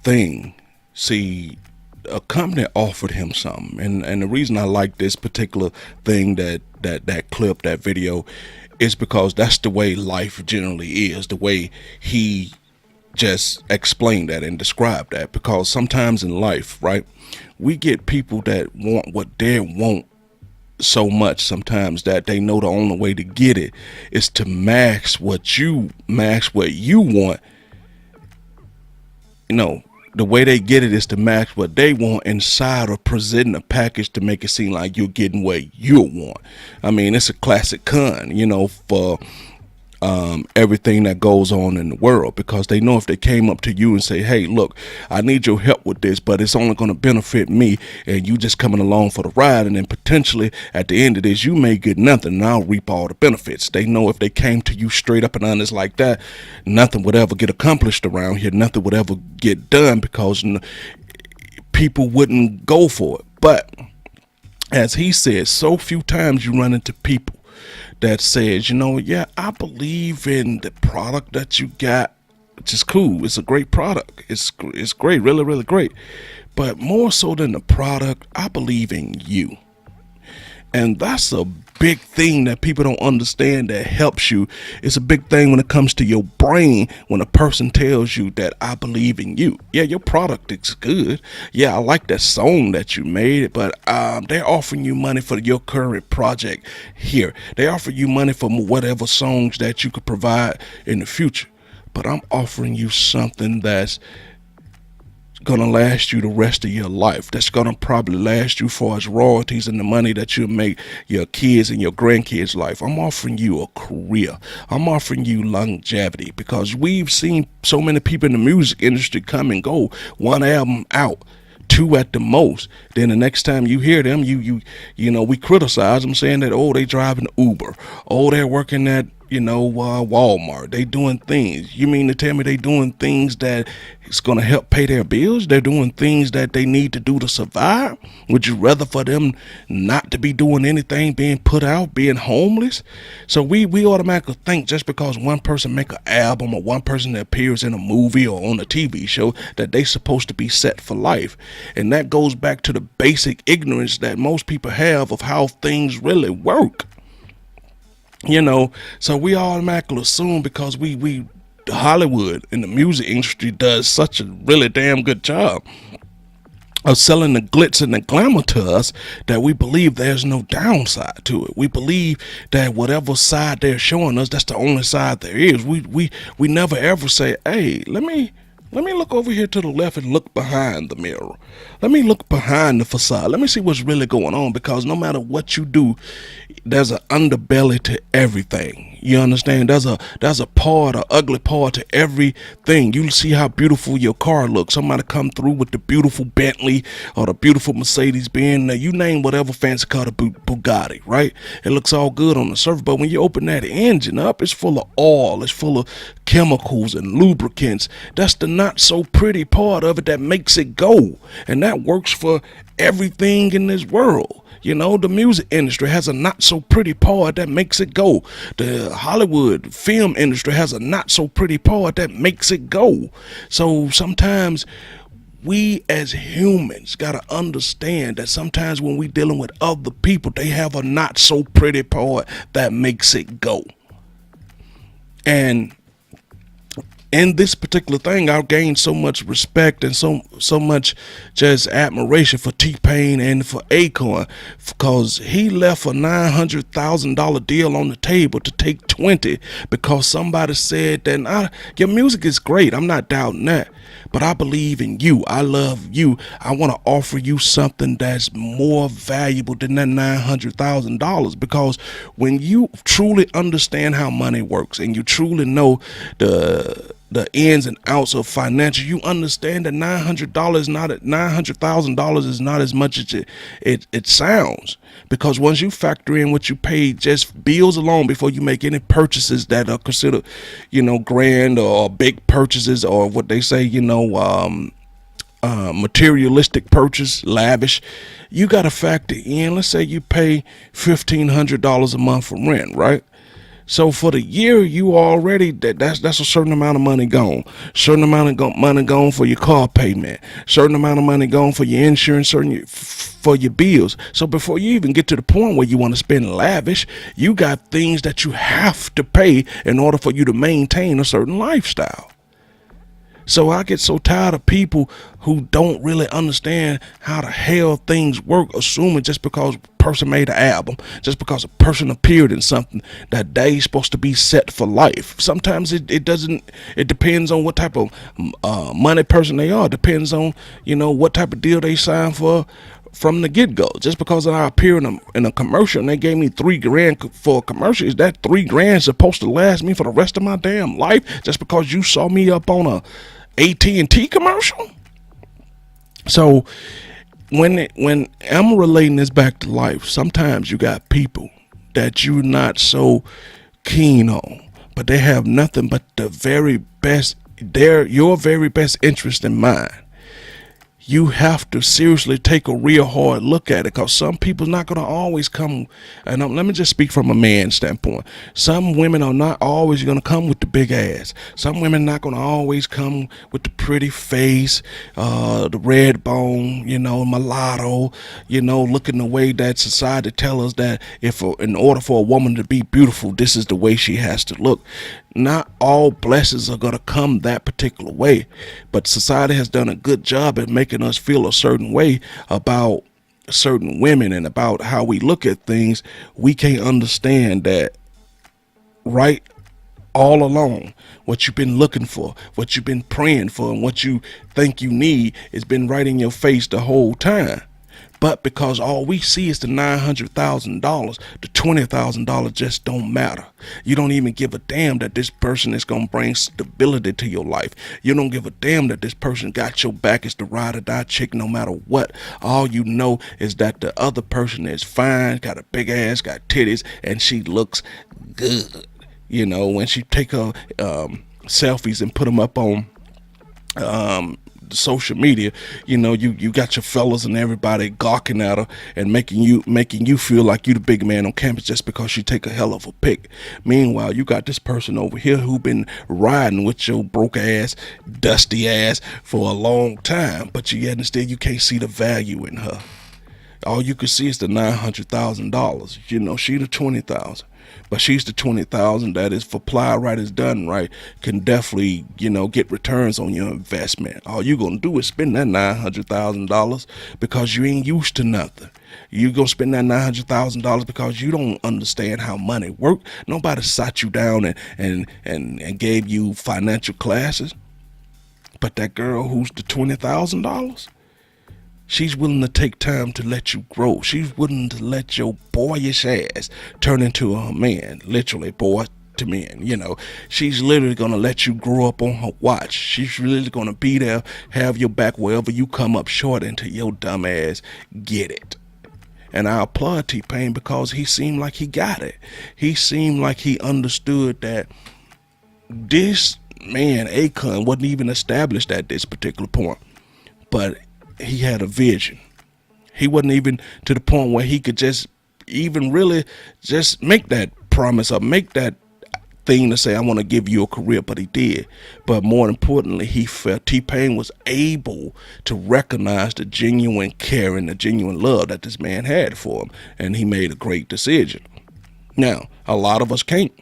thing, see, a company offered him something, and the reason I like this particular thing, that clip, that video, is because that's the way life generally is. The way he just explain that and describe that, because sometimes in life, right, we get people that want what they want so much sometimes that they know the only way to get it is to max what you want. You know, the way they get it is to match what they want inside of presenting a package to make it seem like you're getting what you want. I mean, it's a classic con, you know, for everything that goes on in the world, because they know if they came up to you and say, hey, look, I need your help with this, but it's only going to benefit me, and you just coming along for the ride, and then potentially at the end of this you may get nothing and I'll reap all the benefits. They know if they came to you straight up and honest like that, nothing would ever get accomplished around here, nothing would ever get done, because people wouldn't go for it. But as he said, so few times you run into people that says, you know, yeah, I believe in the product that you got, which is cool. It's a great product. It's great, really, really great. But more so than the product, I believe in you. And that's a big thing that people don't understand that helps you. It's a big thing when it comes to your brain, when a person tells you that I believe in you. Yeah, your product is good. Yeah, I like that song that you made, but they're offering you money for your current project here. They offer you money for whatever songs that you could provide in the future. But I'm offering you something that's gonna last you the rest of your life, that's gonna probably last you for as royalties and the money that you make your kids and your grandkids life. I'm offering you a career. I'm offering you longevity, because we've seen so many people in the music industry come and go, one album out, two at the most. Then the next time you hear them, you know, we criticize them saying that, oh, they driving Uber, oh, they're working at, you know, Walmart. They doing things. You mean to tell me they doing things that is going to help pay their bills? They're doing things that they need to do to survive? Would you rather for them not to be doing anything, being put out, being homeless? So we automatically think just because one person make an album or one person that appears in a movie or on a TV show that they supposed to be set for life. And that goes back to the basic ignorance that most people have of how things really work. You know, so we automatically assume because we Hollywood and the music industry does such a really damn good job of selling the glitz and the glamour to us that we believe there's no downside to it. We believe that whatever side they're showing us, that's the only side there is. We never ever say, hey, let me look over here to the left and look behind the mirror. Let me look behind the facade. Let me see what's really going on, because no matter what you do, there's an underbelly to everything. You understand? There's a part, an ugly part to everything. You see how beautiful your car looks. Somebody come through with the beautiful Bentley or the beautiful Mercedes Benz. You name whatever fancy car, the Bugatti, right? It looks all good on the surface, but when you open that engine up, it's full of oil. It's full of chemicals and lubricants. That's the not so pretty part of it that makes it go. And that works for everything in this world. You know, the music industry has a not so pretty part that makes it go. The Hollywood film industry has a not so pretty part that makes it go. So sometimes we as humans got to understand that sometimes when we dealing with other people, they have a not so pretty part that makes it go. And in this particular thing, I've gained so much respect and so much just admiration for T-Pain and for Akon, because he left a $900,000 deal on the table to take 20 because somebody said that your music is great. I'm not doubting that, but I believe in you. I love you. I want to offer you something that's more valuable than that $900,000, because when you truly understand how money works and you truly know the ins and outs of financial, you understand that $900,000 is not as much as it sounds. Because once you factor in what you pay just bills alone before you make any purchases that are considered, you know, grand or big purchases, or what they say, you know, materialistic purchase, lavish, you got to factor in, let's say you pay $1,500 a month for rent, right? So for the year, you already, that's a certain amount of money gone. Certain amount of money gone for your car payment. Certain amount of money gone for your insurance, for your bills. So before you even get to the point where you want to spend lavish, you got things that you have to pay in order for you to maintain a certain lifestyle. So I get so tired of people who don't really understand how the hell things work, assuming just because a person made an album, just because a person appeared in something, that they supposed to be set for life. Sometimes it doesn't. It depends on what type of money person they are. It depends on, what type of deal they sign for from the get-go. Just because I appear in a commercial and they gave me $3,000 for a commercial, is that $3,000 supposed to last me for the rest of my damn life just because you saw me up on a AT&T commercial? So when I'm relating this back to life, sometimes you got people that you're not so keen on, but they have nothing but the very best, your very best interest in mind. You have to seriously take a real hard look at it, because some people's not going to always come. And let me just speak from a man's standpoint. Some women are not always going to come with the big ass. Some women not going to always come with the pretty face, the red bone, mulatto, looking the way that society tells us that in order for a woman to be beautiful, this is the way she has to look. Not all blessings are going to come that particular way, but society has done a good job at making us feel a certain way about certain women and about how we look at things. We can't understand that right all along. What you've been looking for, what you've been praying for, and what you think you need has been right in your face the whole time. But because all we see is the $900,000, the $20,000 just don't matter. You don't even give a damn that this person is going to bring stability to your life. You don't give a damn that this person got your back as the ride or die chick no matter what. All you know is that the other person is fine, got a big ass, got titties, and she looks good. When she take her selfies and put them up on social media, you got your fellas and everybody gawking at her and making you feel like you the big man on campus just because she take a hell of a pic. Meanwhile, you got this person over here who been riding with your broke ass, dusty ass for a long time, but yet and still you can't see the value in her. All you can see is the $900,000. She the 20,000. But she's the 20,000 that is, for ply right is done right, can definitely, get returns on your investment. All you gonna do is spend that $900,000 because you ain't used to nothing. You gonna spend that $900,000 because you don't understand how money work. Nobody sat you down and gave you financial classes. But that girl who's the $20,000, she's willing to take time to let you grow. She's willing to let your boyish ass turn into a man, literally boy to men. She's literally going to let you grow up on her watch. She's really going to be there, have your back wherever you come up short until your dumb ass get it. And I applaud T-Pain because he seemed like he got it. He seemed like he understood that this man, Akon, wasn't even established at this particular point. But he had a vision. He wasn't even to the point where he could just even really just make that promise or make that thing to say, I want to give you a career, but he did. But more importantly, he felt T-Pain was able to recognize the genuine care and the genuine love that this man had for him, and he made a great decision. Now, a lot of us can't.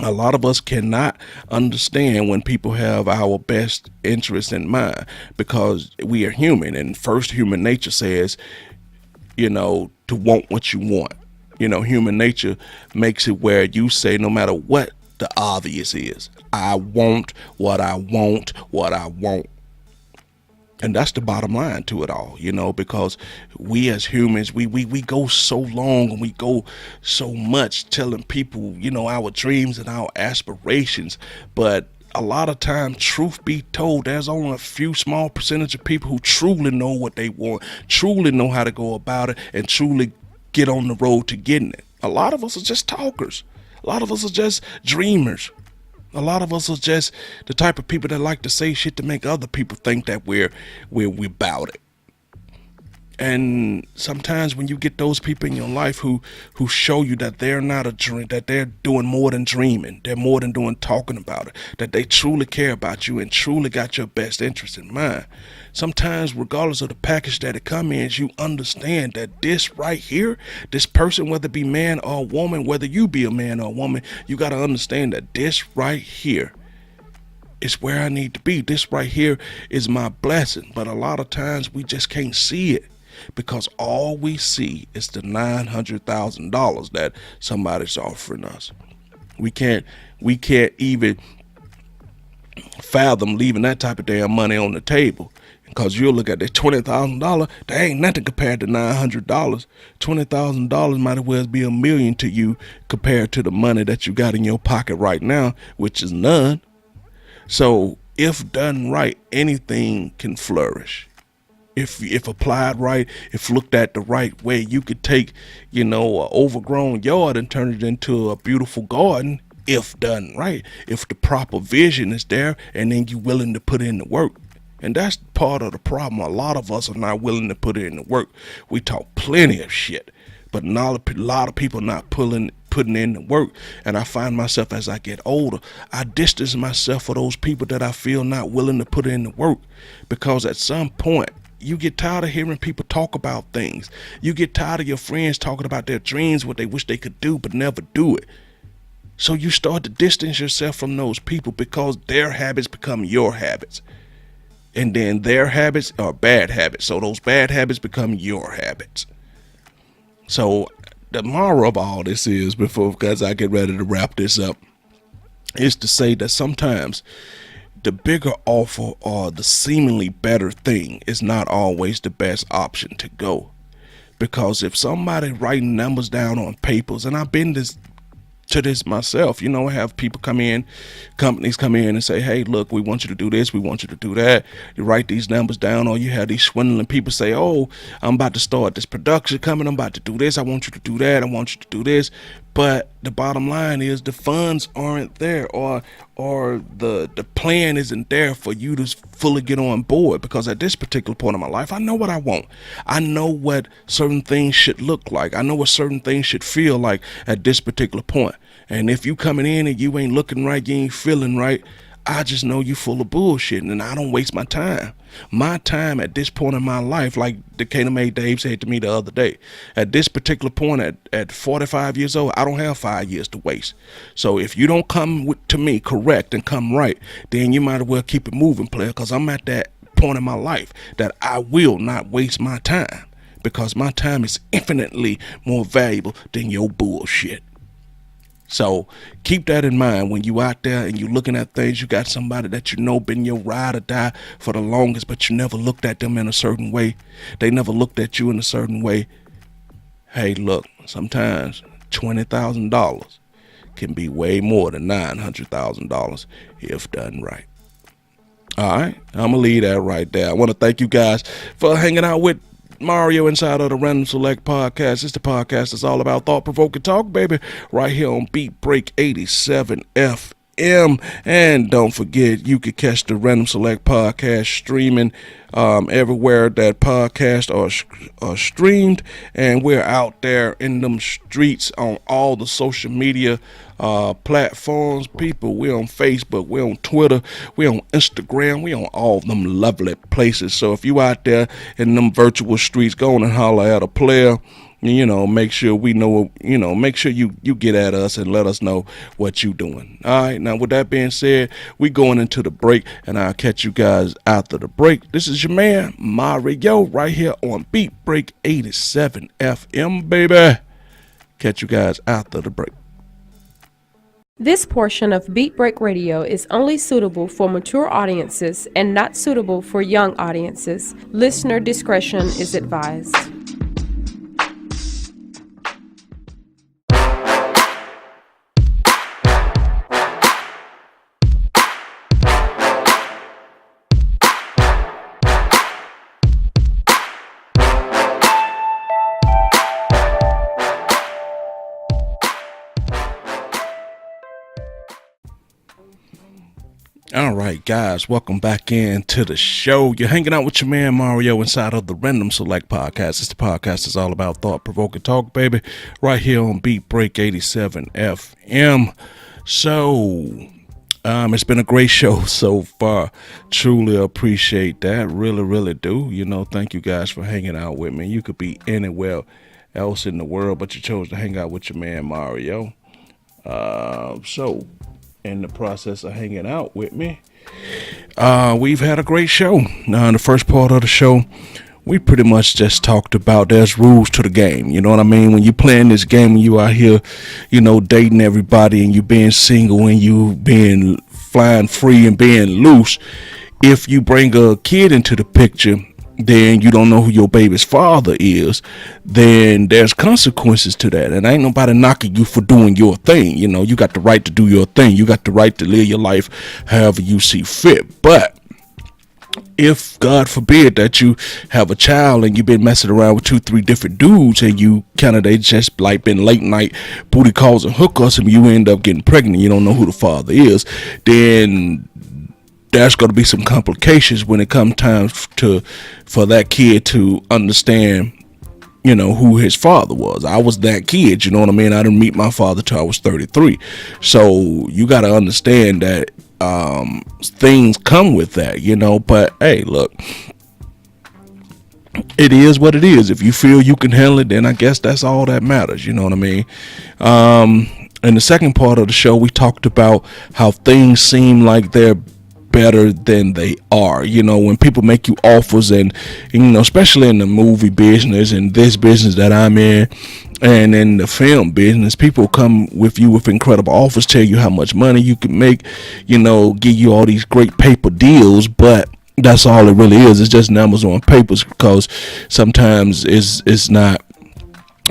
A lot of us cannot understand when people have our best interest in mind, because we are human, and first human nature says, to want what you want. Human nature makes it where you say, no matter what the obvious is, I want what I want, what I want. And that's the bottom line to it all, because we as humans, we go so long and we go so much telling people, our dreams and our aspirations. But a lot of time, truth be told, there's only a few small percentage of people who truly know what they want, truly know how to go about it, and truly get on the road to getting it. A lot of us are just talkers. A lot of us are just dreamers. A lot of us are just the type of people that like to say shit to make other people think that we're about it. And sometimes when you get those people in your life who show you that they're not a dream, that they're doing more than dreaming, they're more than doing talking about it, that they truly care about you and truly got your best interest in mind. Sometimes, regardless of the package that it comes in, you understand that this right here, this person, whether it be man or woman, whether you be a man or a woman, you got to understand that this right here is where I need to be. This right here is my blessing. But a lot of times we just can't see it because all we see is the $900,000 that somebody's offering us. We can't even fathom leaving that type of damn money on the table. Because you'll look at that $20,000, that ain't nothing compared to $900. $20,000 might as well be $1 million to you compared to the money that you got in your pocket right now, which is none. So if done right, anything can flourish. If applied right, if looked at the right way, you could take, an overgrown yard and turn it into a beautiful garden. If done right, if the proper vision is there, and then you're willing to put in the work. And that's part of the problem. A lot of us are not willing to put in the work. We talk plenty of shit, but not a lot of people not putting in the work. And I find myself as I get older, I distance myself for those people that I feel not willing to put in the work, because at some point you get tired of hearing people talk about things. You get tired of your friends talking about their dreams, what they wish they could do but never do it. So you start to distance yourself from those people because their habits become your habits. And then their habits are bad habits. So those bad habits become your habits. So the moral of all this is, because I get ready to wrap this up, is to say that sometimes the bigger offer or the seemingly better thing is not always the best option to go. Because if somebody writing numbers down on papers, and I've been to this myself, I have people companies come in and say, hey, look, we want you to do this, we want you to do that. You write these numbers down, or you have these swindling people say, oh, I'm about to start this production coming, I'm about to do this, I want you to do that, I want you to do this. But the bottom line is the funds aren't there, or the plan isn't there for you to fully get on board. Because at this particular point in my life, I know what I want. I know what certain things should look like. I know what certain things should feel like at this particular point. And if you coming in and you ain't looking right, you ain't feeling right, I just know you full of bullshit, and I don't waste my time. My time at this point in my life, like the Cater Made Dave said to me the other day, at this particular point at 45 years old, I don't have 5 years to waste. So if you don't come to me correct and come right, then you might as well keep it moving, player, because I'm at that point in my life that I will not waste my time, because my time is infinitely more valuable than your bullshit. So keep that in mind when you out there and you looking at things. You got somebody that been your ride or die for the longest, but you never looked at them in a certain way. They never looked at you in a certain way. Hey, look, sometimes $20,000 can be way more than $900,000 if done right. All right, I'm going to leave that right there. I want to thank you guys for hanging out with Mario inside of the Random Select Podcast. It's the podcast that's all about thought-provoking talk, baby, right here on Beat Break 87 FM. And don't forget, you can catch the Random Select Podcast streaming everywhere that podcasts are streamed. And we're out there in them streets on all the social media platforms. People, we're on Facebook, we're on Twitter, we're on Instagram, we're on all them lovely places. So if you out there in them virtual streets, go on and holler at a player. Make sure we know, make sure you get at us and let us know what you doing. All right. Now, with that being said, we going into the break, and I'll catch you guys after the break. This is your man, Mario, right here on Beat Break 87 FM, baby. Catch you guys after the break. This portion of Beat Break Radio is only suitable for mature audiences and not suitable for young audiences. Listener discretion is advised. All right, guys, welcome back into the show. You're hanging out with your man Mario inside of the Random Select Podcast. It's the podcast that's all about thought-provoking talk, baby, right here on Beat Break 87 FM. So, it's been a great show so far. Truly appreciate that. Really, really do. Thank you guys for hanging out with me. You could be anywhere else in the world, but you chose to hang out with your man Mario. in the process of hanging out with me. We've had a great show. In the first part of the show, we pretty much just talked about there's rules to the game. You know what I mean? When you playing this game and you out here, dating everybody and you being single and you being flying free and being loose, if you bring a kid into the picture, then you don't know who your baby's father is, then there's consequences to that. And ain't nobody knocking you for doing your thing. You got the right to do your thing. You got the right to live your life however you see fit. But if God forbid that you have a child and you've been messing around with 2-3 different dudes and they just like been late night booty calls and hookups and you end up getting pregnant, you don't know who the father is, then there's going to be some complications when it comes time for that kid to understand, who his father was. I was that kid, you know what I mean? I didn't meet my father till I was 33. So you got to understand that things come with that, but hey, look, it is what it is. If you feel you can handle it, then I guess that's all that matters, you know what I mean? In the second part of the show, we talked about how things seem like they're better than they are. When people make you offers and especially in the movie business and this business that I'm in and in the film business, people come with you with incredible offers, tell you how much money you can make, give you all these great paper deals, but that's all it really is. It's just numbers on papers, because sometimes it's not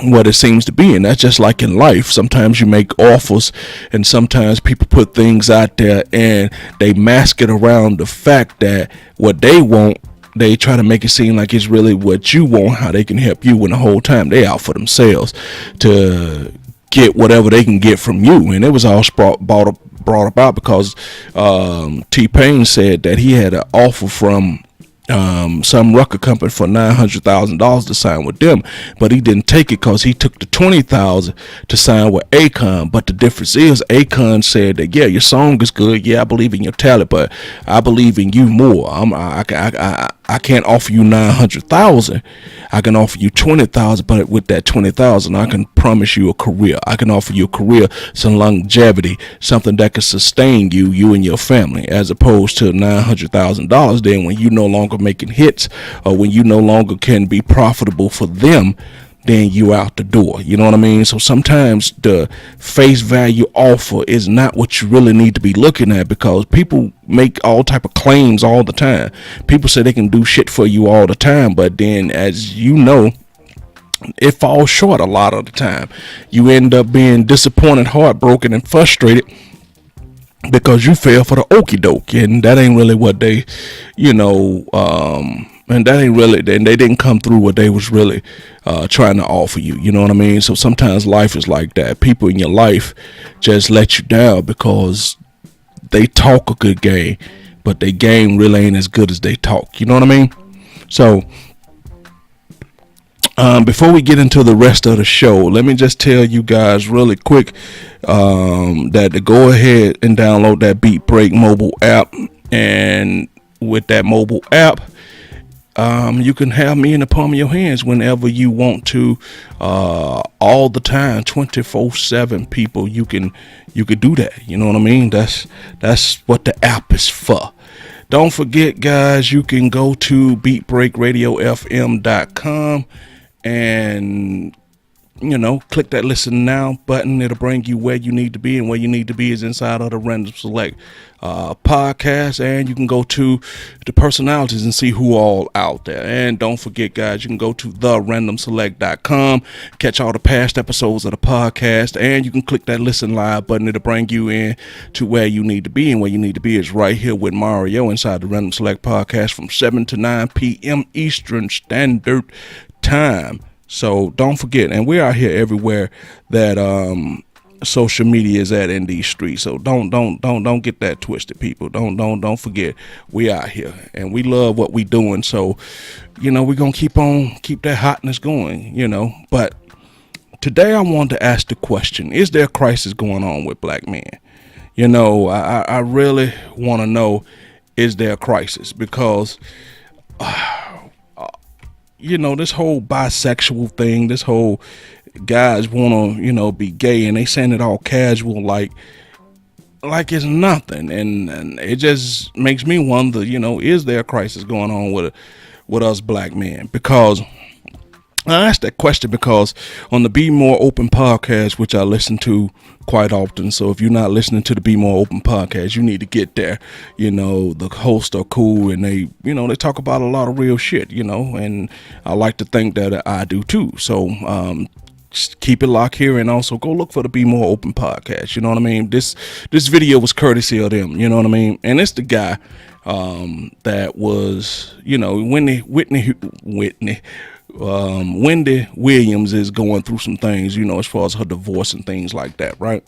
what it seems to be. And that's just like in life. Sometimes you make offers and sometimes people put things out there and they mask it around the fact that what they want, they try to make it seem like it's really what you want, how they can help you, when the whole time they out for themselves to get whatever they can get from you. And it was all brought about because T-Pain said that he had an offer from some record company for $900,000 to sign with them, but he didn't take it because he took the $20,000 to sign with Akon. But the difference is Akon said that, yeah, your song is good, yeah, I believe in your talent, but I believe in you more. I can't offer you $900,000. I can offer you $20,000, but with that $20,000, I can promise you a career. I can offer you a career, some longevity, something that can sustain you and your family, as opposed to $900,000. Then when you no longer making hits, or when you no longer can be profitable for them, then you out the door. You know what I mean? So sometimes the face value offer is not what you really need to be looking at, because people make all type of claims all the time. People say they can do shit for you all the time, but then, as you know, it falls short a lot of the time. You end up being disappointed, heartbroken, and frustrated because you fell for the okie doke, and that ain't really what they, and that ain't really, then they didn't come through what they was really trying to offer you. You know what I mean? So sometimes life is like that. People in your life just let you down because they talk a good game, but their game really ain't as good as they talk. You know what I mean? So before we get into the rest of the show, let me just tell you guys really quick that to go ahead and download that Beat Break mobile app. And with that mobile app, you can have me in the palm of your hands whenever you want to, all the time, 24/7. People, you can do that. You know what I mean? That's what the app is for. Don't forget, guys, you can go to beatbreakradiofm.com and click that listen now button. It'll bring you where you need to be, and where you need to be is inside of the Random Select podcast. And you can go to the personalities and see who all out there. And don't forget, guys, you can go to therandomselect.com, catch all the past episodes of the podcast, and you can click that listen live button. It'll bring you in to where you need to be, and where you need to be is right here with Mario inside the Random Select podcast from 7 to 9 p.m. Eastern Standard Time. So don't forget, and we're out here everywhere that social media is at in these streets. So don't get that twisted, people. Don't forget, we out here and we love what we doing. So we're gonna keep that hotness going. But today I wanted to ask the question: is there a crisis going on with black men? I really want to know, is there a crisis? Because this whole bisexual thing, this whole guys want to, be gay, and they saying it all casual, like like it's nothing, and it just makes me wonder, is there a crisis going on with us black men? Because I asked that question because on the Be More Open podcast, which I listen to quite often, so if you're not listening to the Be More Open podcast, you need to get there. The hosts are cool, and they talk about a lot of real shit, and I like to think that I do too. So just keep it locked here, and also go look for the Be More Open podcast. You know what I mean? This video was courtesy of them. You know what I mean? And it's the guy that was, Wendy Williams is going through some things, as far as her divorce and things like that, right?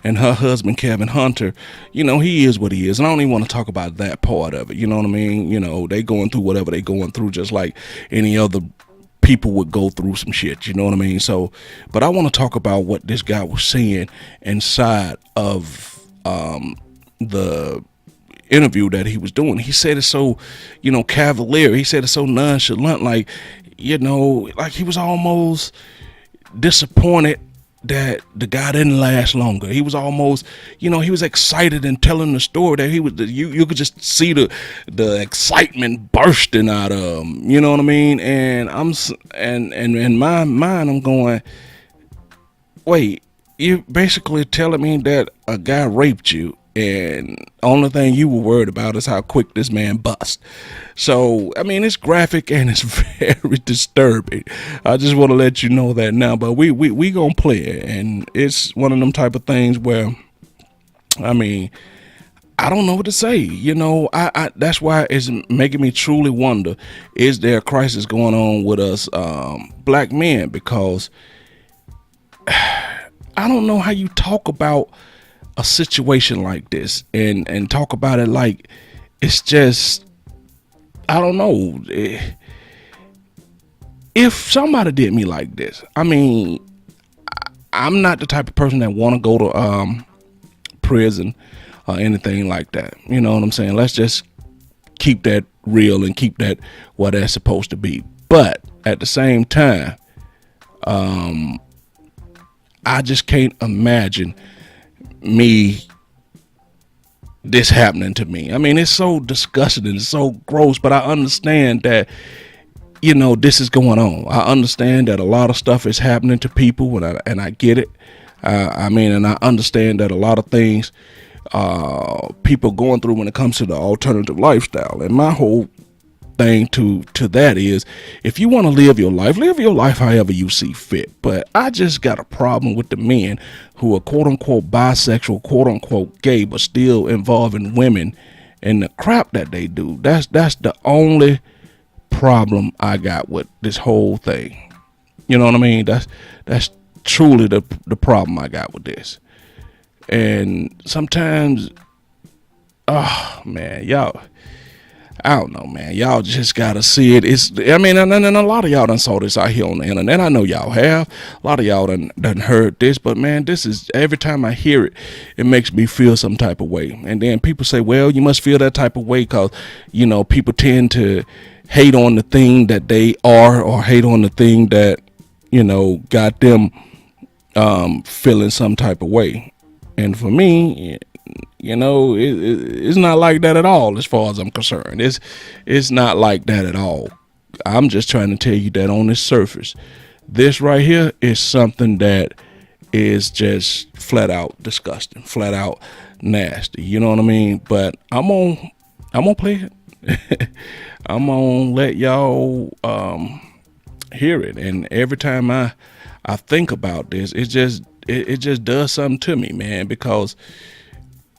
And her husband, Kevin Hunter, he is what he is. And I don't even want to talk about that part of it. You know what I mean? They going through whatever they going through, just like any other people would go through some shit. You know what I mean? So, but I want to talk about what this guy was saying inside of the interview that he was doing. He said it so, cavalier. He said it so nonchalant, like he was almost disappointed that the guy didn't last longer. He was almost, he was excited in telling the story that he was, you could just see the excitement bursting out of him. You know what I mean? And and in my mind, I'm going, wait, you basically telling me that a guy raped you, and only thing you were worried about is how quick this man bust. So, I mean, it's graphic and it's very disturbing. I just want to let you know that now, but we gonna play it, and it's one of them type of things where, I mean, I don't know what to say. I that's why it's making me truly wonder, is there a crisis going on with us black men? Because I don't know how you talk about a situation like this and talk about it like it's just, I don't know. If somebody did me like this, I mean, I'm not the type of person that want to go to prison or anything like that. You know what I'm saying? Let's just keep that real and keep that what that's supposed to be. But at the same time, I just can't imagine this happening to me. I mean, it's so disgusting and it's so gross, but I understand that, this is going on. I understand that a lot of stuff is happening to people, and I get it. And I understand that a lot of things people going through when it comes to the alternative lifestyle. And my whole thing to that is, if you want to live your life however you see fit. But I just got a problem with the men who are quote unquote bisexual, quote unquote gay, but still involving women and the crap that they do. That's the only problem I got with this whole thing. You know what I mean? That's truly the problem I got with this. And sometimes, oh man, y'all, I don't know, man. Y'all just gotta see it. And a lot of y'all done saw this out here on the internet. I know y'all have. A lot of y'all done heard this, but man, this is, every time I hear it, it makes me feel some type of way. And then people say, well, you must feel that type of way because, people tend to hate on the thing that they are, or hate on the thing that, got them feeling some type of way. And for me, it's not like that at all as far as I'm concerned. It's not like that at all. I'm just trying to tell you that on the surface, this right here is something that is just flat out disgusting, flat out nasty. You know what I mean? But I'm gonna play it. I'm gonna let y'all hear it. And every time I think about this, it just does something to me, man, because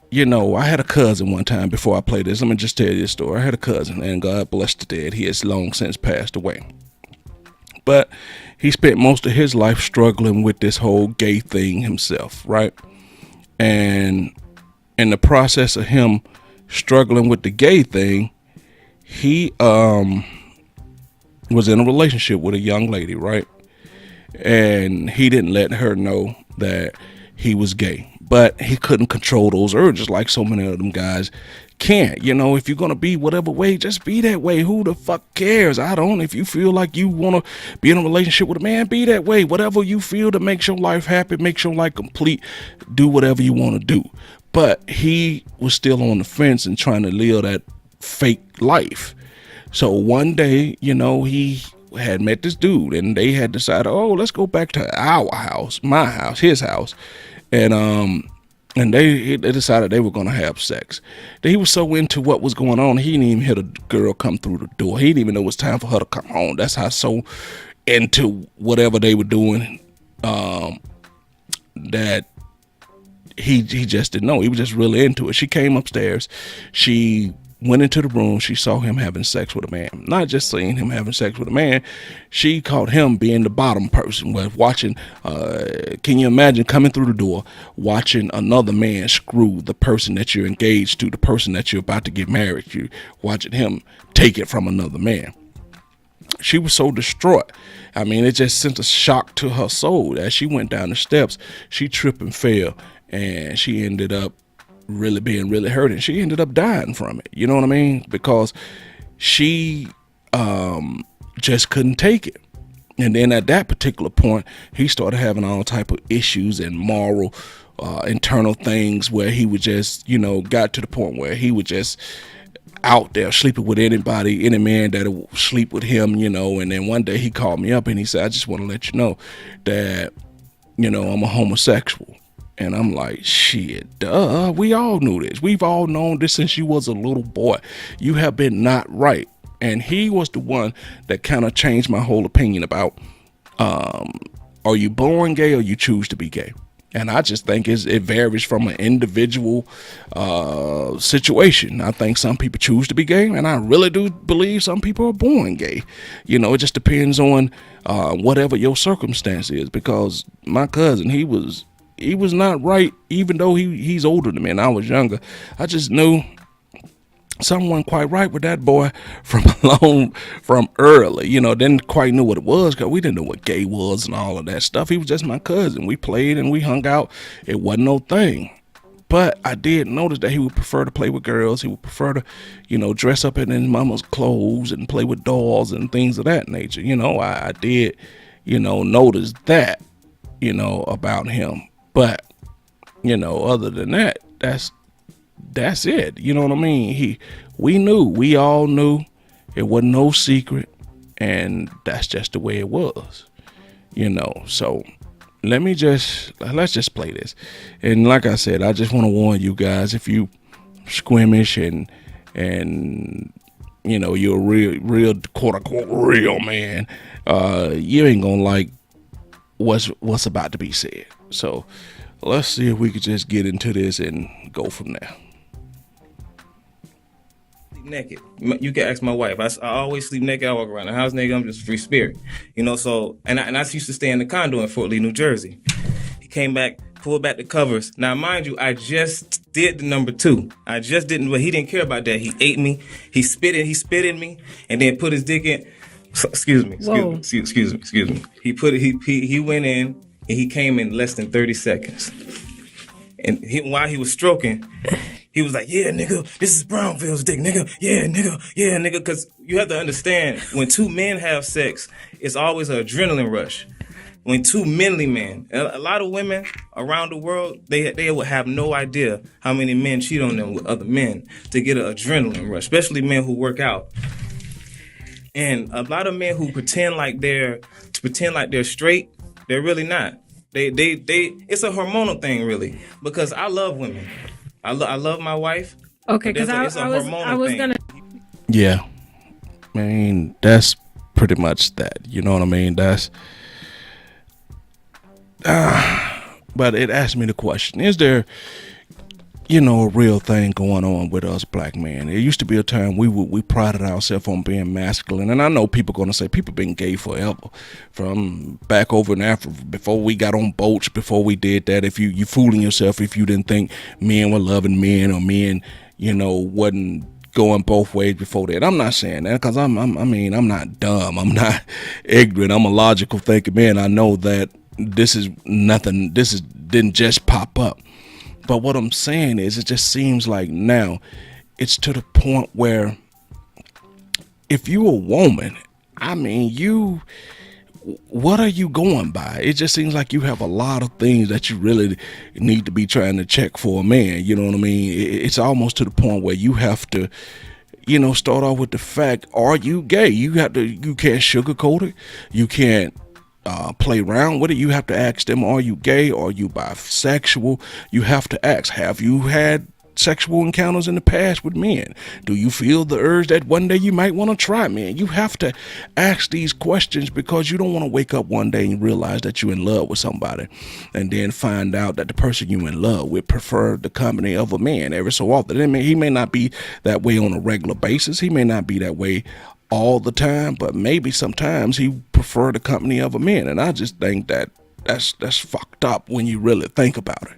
I had a cousin one time before I play this. Let me just tell you this story. I had a cousin, and God bless the dead. He has long since passed away. But he spent most of his life struggling with this whole gay thing himself, right? And in the process of him struggling with the gay thing, he was in a relationship with a young lady, right? And he didn't let her know that he was gay. But he couldn't control those urges like so many of them guys can't. If you're going to be whatever way, just be that way. Who the fuck cares? I don't. If you feel like you want to be in a relationship with a man, be that way. Whatever you feel that makes your life happy, makes your life complete, do whatever you want to do. but he was still on the fence and trying to live that fake life. So one day, you know, he had met this dude and they had decided, oh, let's go back to our house, my house, his house. And they decided they were going to have sex. He was so into what was going on, he didn't even hear the girl come through the door. He didn't even know it was time for her to come home. That's how so into whatever they were doing that he just didn't know. He was just really into it. She came upstairs. She went into the room. She saw him having sex with a man. Not just seeing him having sex with a man, she caught him being the bottom person, was watching. Can you imagine coming through the door, watching another man screw the person that you're engaged to, the person that you're about to get married to, watching him take it from another man? She was so distraught. I mean, it just sent a shock to her soul. As she went down the steps, she tripped and fell, and she ended up really being really hurt, and she ended up dying from it. You know what I mean? Because she just couldn't take it. And then at that particular point, he started having all type of issues and moral internal things where he would just, you know, got to the point where he would just out there sleeping with anybody, any man that would sleep with him, you know. And then one day he called me up and he said, I just want to let you know that, you know, I'm a homosexual. And I'm like, shit, duh, we all knew this. We've all known this since you was a little boy. You have been not right. And he was the one that kind of changed my whole opinion about, are you born gay or you choose to be gay? And I just think it varies from an individual situation. I think some people choose to be gay, and I really do believe some people are born gay. You know, it just depends on whatever your circumstance is. Because my cousin, he was not right, even though he's older than me and I was younger. I just knew something wasn't quite right with that boy from early. You know, didn't quite know what it was because we didn't know what gay was and all of that stuff. He was just my cousin. We played and we hung out. It wasn't no thing. But I did notice that he would prefer to play with girls. He would prefer to, you know, dress up in his mama's clothes and play with dolls and things of that nature. You know, I did, you know, notice that, you know, about him. But, you know, other than that, that's it. You know what I mean? We all knew. It wasn't no secret, and that's just the way it was. You know, so let's just play this. And like I said, I just want to warn you guys, if you squeamish and you know, you're a real quote unquote real man, you ain't gonna like what's about to be said. So let's see if we could just get into this and go from there. Naked. You can ask my wife. I always sleep naked. I walk around the house naked. I'm just a free spirit, you know. So and I used to stay in the condo in Fort Lee, New Jersey. He came back, pulled back the covers. Now, mind you, I just did the number 2. I just didn't, but he didn't care about that. He ate me. He spit in me, and then put his dick in. Excuse me. He went in and he came in less than 30 seconds. And while he was stroking, he was like, yeah, nigga, this is Brownfield's dick, nigga. Yeah, nigga. Because you have to understand, when two men have sex, it's always an adrenaline rush. When two manly men, a lot of women around the world, they would have no idea how many men cheat on them with other men to get an adrenaline rush, especially men who work out. And a lot of men who pretend like they're straight, they're really not. They it's a hormonal thing, really, because I love women. I love my wife. Okay, because I was gonna. Yeah, I mean, that's pretty much that. You know what I mean? That's. But it asked me the question: is there, you know, a real thing going on with us black men? It used to be a time we prided ourselves on being masculine, and I know people gonna say people been gay forever, from back over in Africa, before we got on boats, before we did that. If you fooling yourself if you didn't think men were loving men, or men, you know, wasn't going both ways before that. I'm not saying that because I'm not dumb, I'm not ignorant, I'm a logical thinking man. I know that this is nothing. Didn't just pop up. But what I'm saying is, it just seems like now it's to the point where if you a woman, I mean, what are you going by? It just seems like you have a lot of things that you really need to be trying to check for a man. You know what I mean? It's almost to the point where you have to, start off with the fact, are you gay? You can't sugarcoat it. You can't play around with it. You have to ask them, are you gay? Are you bisexual? You have to ask, have you had sexual encounters in the past with men? Do you feel the urge that one day you might want to try men? You have to ask these questions because you don't want to wake up one day and realize that you're in love with somebody and then find out that the person you're in love with prefer the company of a man every so often. I mean, he may not be that way on a regular basis. He may not be that way all the time, but maybe sometimes he prefer the company of a man. And I just think that that's fucked up when you really think about it.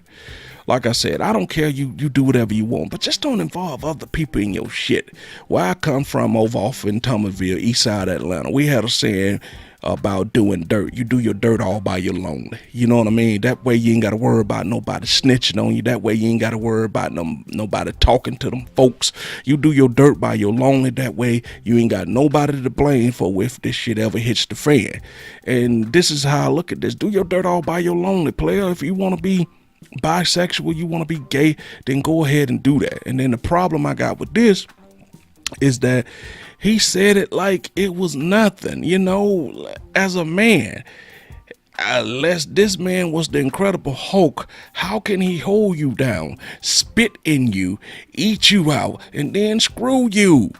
Like I said, I don't care, you do whatever you want, but just don't involve other people in your shit. Where I come from over off in Thomasville, east side of Atlanta, we had a saying about doing dirt. You do your dirt all by your lonely. You know what I mean? That way you ain't got to worry about nobody snitching on you. That way you ain't got to worry about nobody talking to them folks. You do your dirt by your lonely. That way you ain't got nobody to blame for if this shit ever hits the fan. And this is how I look at this. Do your dirt all by your lonely, player. If you want to be bisexual, you want to be gay, then go ahead and do that. And then the problem I got with this is that he said it like it was nothing, as a man. Unless this man was the Incredible Hulk, how can he hold you down, spit in you, eat you out, and then screw you?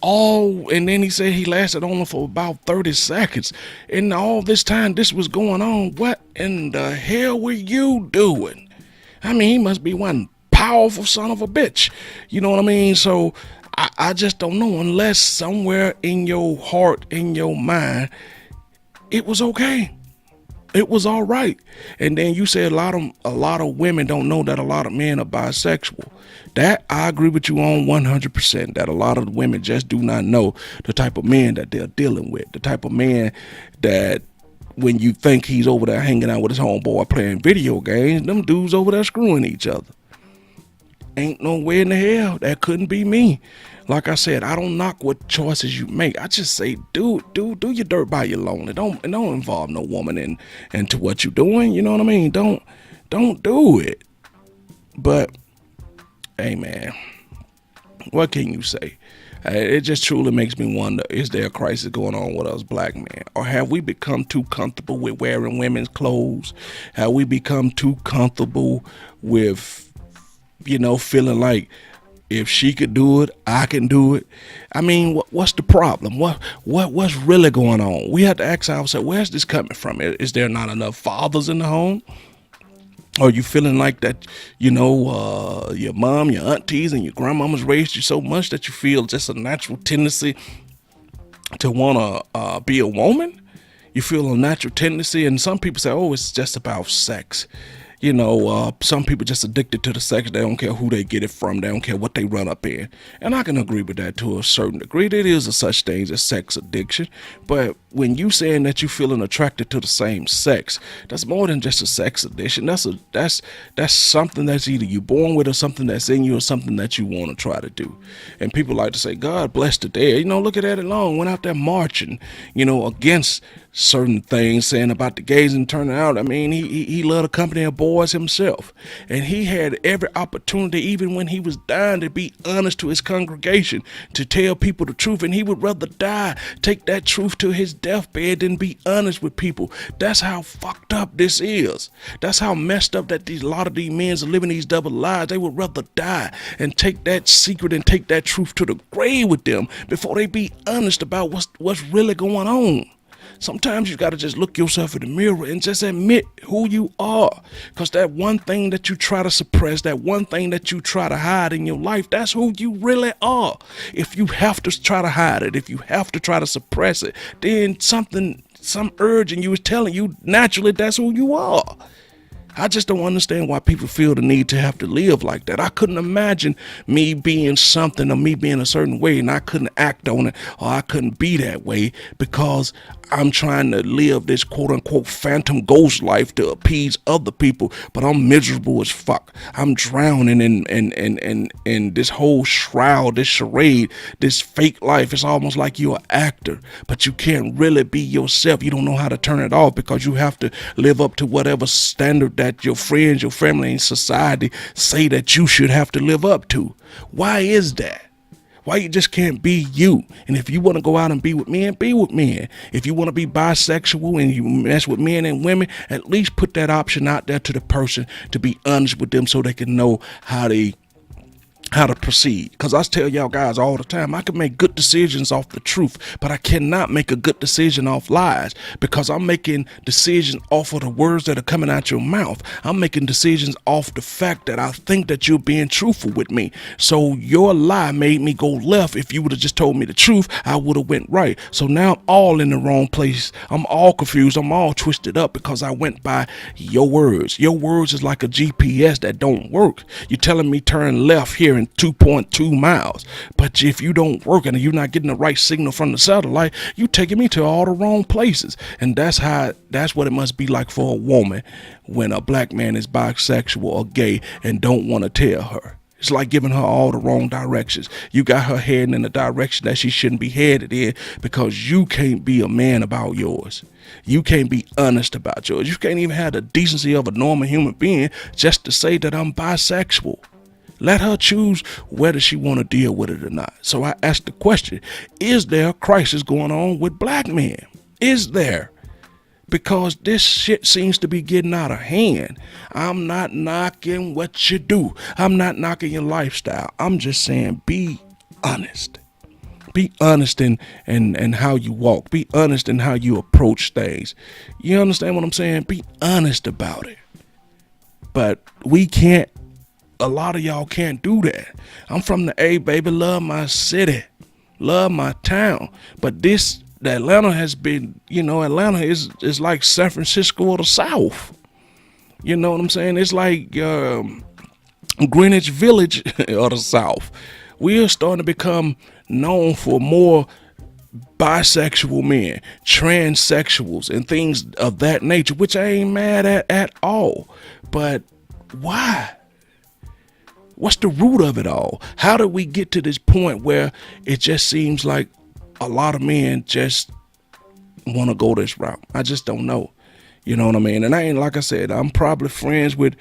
And then he said he lasted only for about 30 seconds. And all this time this was going on, what in the hell were you doing? I mean, he must be one powerful son of a bitch. You know what I mean? So I just don't know, unless somewhere in your heart, in your mind, it was okay. It was all right. And then you said a lot of women don't know that a lot of men are bisexual. That I agree with you on 100%, that a lot of women just do not know the type of men that they're dealing with, the type of man that when you think he's over there hanging out with his homeboy playing video games, them dudes over there screwing each other. Ain't no way in the hell that couldn't be me. Like I said, I don't knock what choices you make. I just say, do your dirt by your lonely. Don't involve no woman into what you're doing. You know what I mean? Don't do it. But hey, man, what can you say? It just truly makes me wonder, is there a crisis going on with us black men? Or have we become too comfortable with wearing women's clothes? Have we become too comfortable with, feeling like if she could do it, I can do it? I mean, what's the problem? What's really going on? We have to ask ourselves, where's this coming from? Is there not enough fathers in the home? Are you feeling like that, your mom, your aunties, and your grandmamas raised you so much that you feel just a natural tendency to want to be a woman? You feel a natural tendency, and some people say, oh, it's just about sex. Some people just addicted to the sex. They don't care who they get it from. They don't care what they run up in. And I can agree with that to a certain degree. There is a such thing as sex addiction. But when you saying that you feeling attracted to the same sex, that's more than just a sex addiction. That's something that's either you born with or something that's in you or something that you want to try to do. And people like to say, God bless the dead. Look at Eddie Long, went out there marching, against certain things, saying about the gays and turning out. I mean, he loved the company of boys himself, and he had every opportunity, even when he was dying, to be honest to his congregation, to tell people the truth, and he would rather die, take that truth to his deathbed than be honest with people. That's how fucked up this is. That's how messed up that a lot of these men are living these double lives. They would rather die and take that secret and take that truth to the grave with them before they be honest about what's really going on. Sometimes you got to just look yourself in the mirror and just admit who you are. Because that one thing that you try to suppress, that one thing that you try to hide in your life, that's who you really are. If you have to try to hide it, if you have to try to suppress it, then some urge in you is telling you naturally that's who you are. I just don't understand why people feel the need to have to live like that. I couldn't imagine me being something or me being a certain way and I couldn't act on it or I couldn't be that way because I'm trying to live this quote unquote phantom ghost life to appease other people, but I'm miserable as fuck. I'm drowning in this whole shroud, this charade, this fake life. It's almost like you're an actor, but you can't really be yourself. You don't know how to turn it off because you have to live up to whatever standard that your friends, your family, and society say that you should have to live up to. Why is that? Why you just can't be you? And if you want to go out and be with men, be with men. If you want to be bisexual and you mess with men and women, at least put that option out there to the person to be honest with them so they can know how to proceed. Because I tell y'all guys all the time, I can make good decisions off the truth, but I cannot make a good decision off lies because I'm making decisions off of the words that are coming out your mouth. I'm making decisions off the fact that I think that you're being truthful with me. So your lie made me go left. If you would have just told me the truth, I would have went right. So now I'm all in the wrong place. I'm all confused. I'm all twisted up because I went by your words. Your words is like a GPS that don't work. You're telling me turn left here in 2.2 miles, but if you don't work and you're not getting the right signal from the satellite, you taking me to all the wrong places. And that's what it must be like for a woman when a black man is bisexual or gay and don't want to tell her. It's like giving her all the wrong directions. You got her heading in a direction that she shouldn't be headed in because you can't be a man about yours. You can't be honest about yours. You can't even have the decency of a normal human being just to say that I'm bisexual. Let her choose whether she want to deal with it or not. So I asked the question, is there a crisis going on with black men? Is there? Because this shit seems to be getting out of hand. I'm not knocking what you do. I'm not knocking your lifestyle. I'm just saying be honest. Be honest in how you walk. Be honest in how you approach things. You understand what I'm saying? Be honest about it. But we can't. A lot of y'all can't do that. I'm from the A, baby. Love my city. Love my town. But Atlanta has been, Atlanta is like San Francisco of the South. You know what I'm saying? It's like Greenwich Village of the South. We are starting to become known for more bisexual men, transsexuals, and things of that nature, which I ain't mad at all. But why? What's the root of it all? How did we get to this point where it just seems like a lot of men just want to go this route? I just don't know. You know what I mean? And I ain't, like I said, I'm probably friends with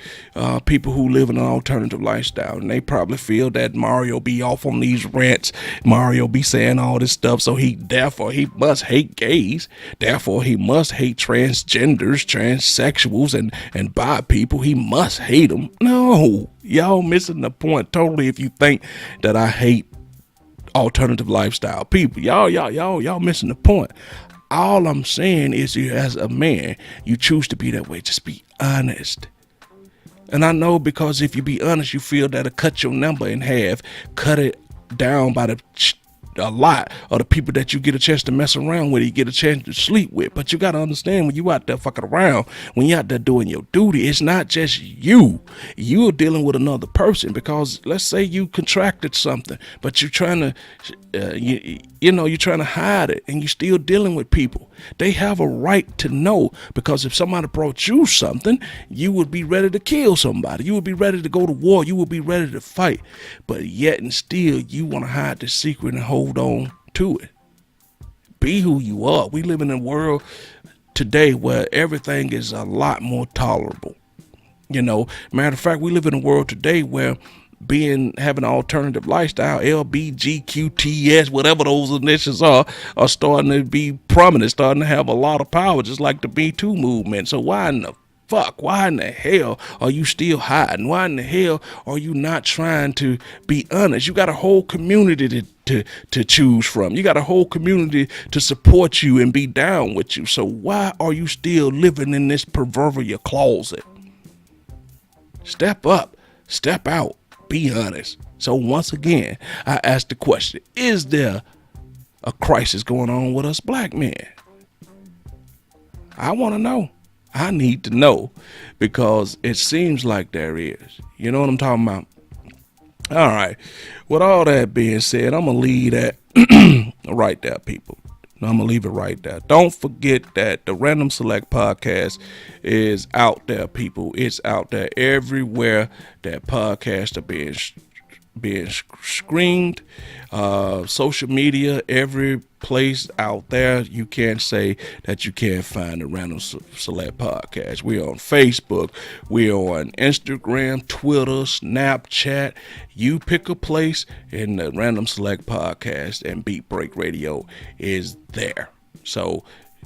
people who live in an alternative lifestyle, and they probably feel that Mario be off on these rants. Mario be saying all this stuff, so therefore he must hate gays. Therefore he must hate transgenders, transsexuals, and bi people. He must hate them. No, y'all missing the point totally if you think that I hate alternative lifestyle people. Y'all missing the point. All I'm saying is, you, as a man, you choose to be that way. Just be honest. And I know, because if you be honest, you feel that'll cut your number in half, cut it down by a lot of the people that you get a chance to mess around with, you get a chance to sleep with. But you got to understand, when you out there fucking around, when you out there doing your duty, it's not just you're dealing with another person. Because let's say you contracted something, but you're trying to you're trying to hide it, and you're still dealing with people. They have a right to know, because if somebody brought you something, you would be ready to kill somebody. You would be ready to go to war. You would be ready to fight. But yet and still, you want to hide the secret and hold on to it. Be who you are. We live in a world today where everything is a lot more tolerable. Matter of fact, we live in a world today where having an alternative lifestyle, LBGQTS, whatever those initials are starting to be prominent, starting to have a lot of power, just like the Me Too movement. So why in the hell are you still hiding? Why in the hell are you not trying to be honest? You got a whole community to choose from. You got a whole community to support you and be down with you. So why are you still living in this proverbial closet? Step up, step out. Be honest. So once again, I asked the question, is there a crisis going on with us black men? I want to know. I need to know, because it seems like there is. You know what I'm talking about? All right. With all that being said, I'm going to leave that right there, people. I'm going to leave it right there. Don't forget that the Random Select Podcast is out there, people. It's out there everywhere that podcasts are being screened, social media, every place out there. You can't say that you can't find the Random Select Podcast. We're on Facebook, we're on Instagram, Twitter, Snapchat. You pick a place and the Random Select Podcast and Beat Break Radio is there. So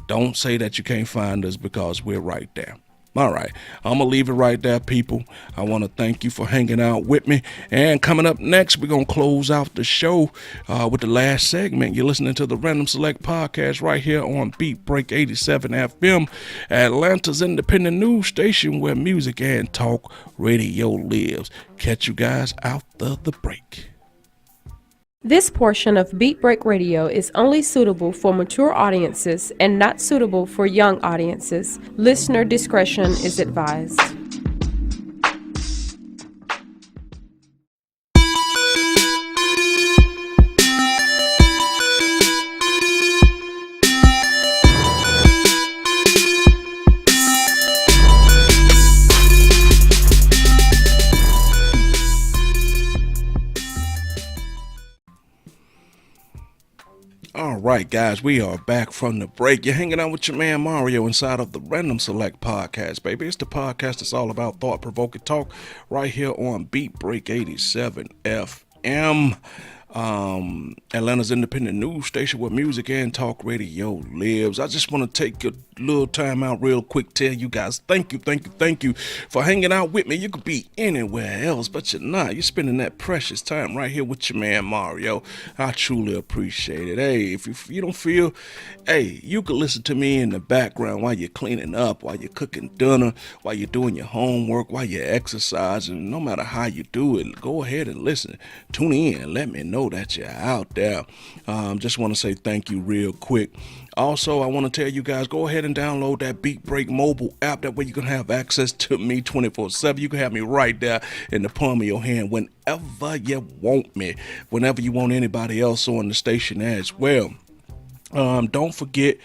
don't say that you can't find us, because we're right there. All right, I'm going to leave it right there, people. I want to thank you for hanging out with me. And coming up next, we're going to close out the show with the last segment. You're listening to the Random Select Podcast right here on Beat Break 87 FM, Atlanta's independent news station where music and talk radio lives. Catch you guys after the break. This portion of Beat Break Radio is only suitable for mature audiences and not suitable for young audiences. Listener discretion is advised. All right, guys, we are back from the break. You're hanging out with your man Mario inside of the Random Select Podcast, baby. It's the podcast that's all about thought-provoking talk right here on Beat Break 87 FM. Atlanta's independent news station where music and talk radio lives. I just want to take a little time out real quick, tell you guys thank you for hanging out with me. You could be anywhere else, but you're not. You're spending that precious time right here with your man Mario. I truly appreciate it. Hey, if you don't feel, hey, you could listen to me in the background while you're cleaning up, while you're cooking dinner, while you're doing your homework, while you're exercising. No matter how you do it, go ahead and listen. Tune in and let me know that you're out there. Just want to say thank you real quick. Also, I want to tell you guys, go ahead and download that Beat Break mobile app. That way you can have access to me 24/7. You can have me right there in the palm of your hand whenever you want me, whenever you want anybody else on the station as well. Don't forget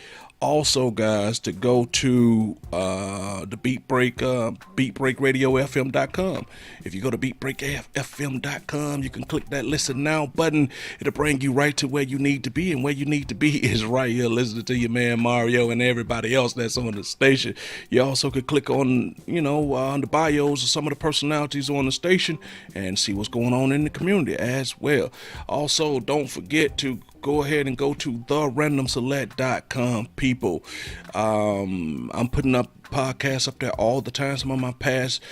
also, guys, to go to the BeatBreakRadioFM.com. If you go to BeatBreakFM.com, you can click that Listen Now button. It'll bring you right to where you need to be, and where you need to be is right here listening to your man Mario and everybody else that's on the station. You also could click on, on the bios of some of the personalities on the station and see what's going on in the community as well. Also, don't forget to go ahead and go to therandomselect.com, people. I'm putting up podcasts up there all the time, some of my past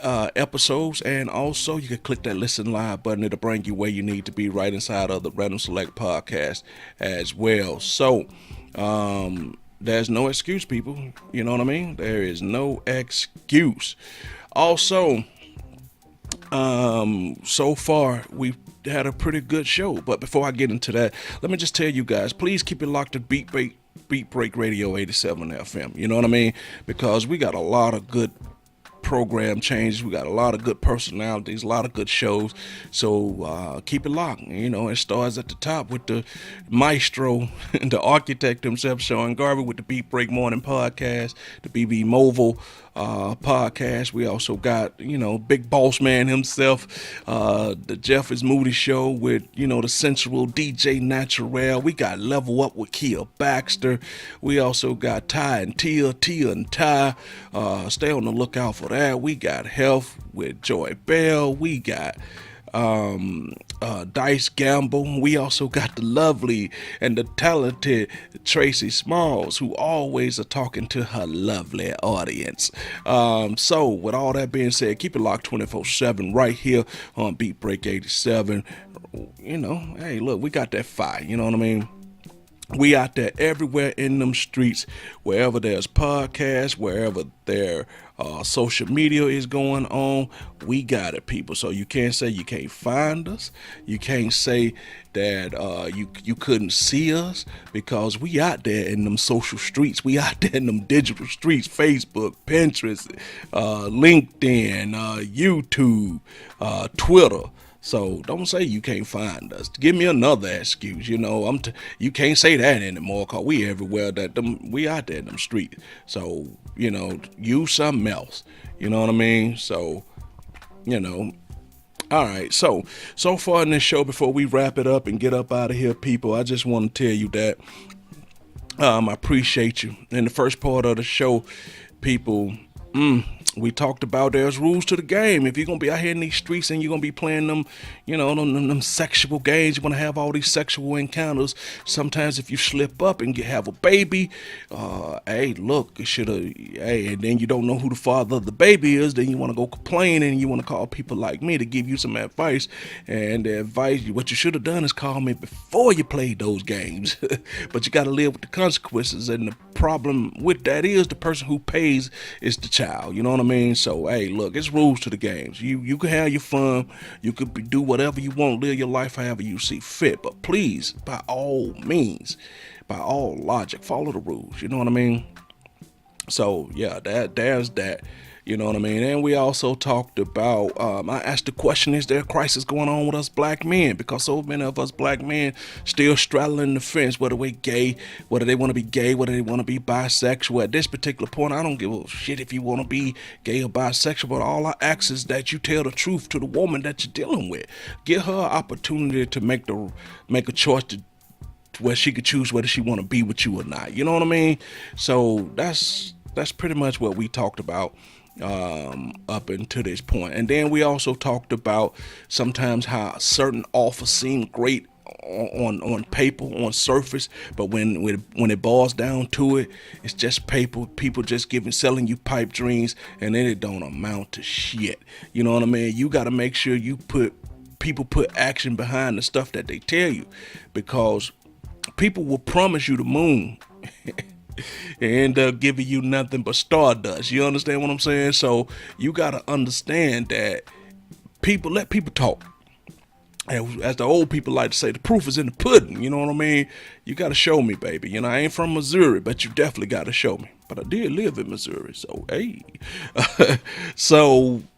episodes, and also you can click that Listen Live button. It'll bring you where you need to be right inside of the Random Select Podcast as well. So there's no excuse, people. You know what I mean? There is no excuse. Also, so far we've had a pretty good show, but before I get into that, let me just tell you guys, please keep it locked to Beat Break Radio 87 FM. You know what I mean? Because we got a lot of good program changes. We got a lot of good personalities, a lot of good shows. So keep it locked. It starts at the top with the maestro, the architect himself, Sean Garvey, with the Beat Break Morning Podcast, the BB Mobile podcast. We also got, Big Boss Man himself, the Jeff is Moody Show with, the sensual DJ Naturel. We got Level Up with Kia Baxter. We also got Ty and Tia and Ty. Stay on the lookout for that. We got Health with Joy Bell. We got Dice Gamble. We also got the lovely and the talented Tracy Smalls, who always are talking to her lovely audience. So with all that being said, keep it locked 24/7 right here on Beat Break 87. Hey, look, we got that fire. You know what I mean? We out there everywhere in them streets, wherever there's podcasts, wherever there social media is going on, we got it, people. So you can't say you can't find us. You can't say that you couldn't see us, because we out there in them social streets. We out there in them digital streets: Facebook, Pinterest, LinkedIn, YouTube, Twitter. So don't say you can't find us. Give me another excuse. You know, you can't say that anymore, cause we everywhere we out there in them streets. So, you know, use something else. You know what I mean? So, you know. All right. So far in this show, before we wrap it up and get up out of here, people, I just want to tell you that I appreciate you. In the first part of the show, people, we talked about there's rules to the game. If you're going to be out here in these streets and you're going to be playing them, you know, them sexual games, you want to have all these sexual encounters. Sometimes if you slip up and have a baby, hey, look, it should have, hey, and then you don't know who the father of the baby is, then you want to go complain and you want to call people like me to give you some advice. And the advice, what you should have done is call me before you played those games. But you got to live with the consequences. And the problem with that is the person who pays is the child. You know what I mean? So, hey, look, it's rules to the games. You can have your fun. You could do whatever you want, live your life however you see fit. But please, by all means, by all logic, follow the rules. You know what I mean? So, yeah, there's that. You know what I mean? And we also talked about, I asked the question, is there a crisis going on with us black men? Because so many of us black men still straddling the fence, whether we're gay, whether they want to be gay, whether they want to be bisexual. At this particular point, I don't give a shit if you want to be gay or bisexual, but all I ask is that you tell the truth to the woman that you're dealing with. Give her an opportunity to make a choice to where she could choose whether she want to be with you or not. You know what I mean? So that's pretty much what we talked about up until this point. And then we also talked about sometimes how certain offers seem great on paper, on surface, but when it boils down to it, it's just paper. People just selling you pipe dreams, and then it don't amount to shit. You know what I mean? You got to make sure people put action behind the stuff that they tell you, because people will promise you the moon and end up giving you nothing but stardust. You understand what I'm saying? So you got to understand that let people talk. As the old people like to say, the proof is in the pudding. You know what I mean? You got to show me, baby. You know, I ain't from Missouri, but you definitely got to show me. But I did live in Missouri, so hey.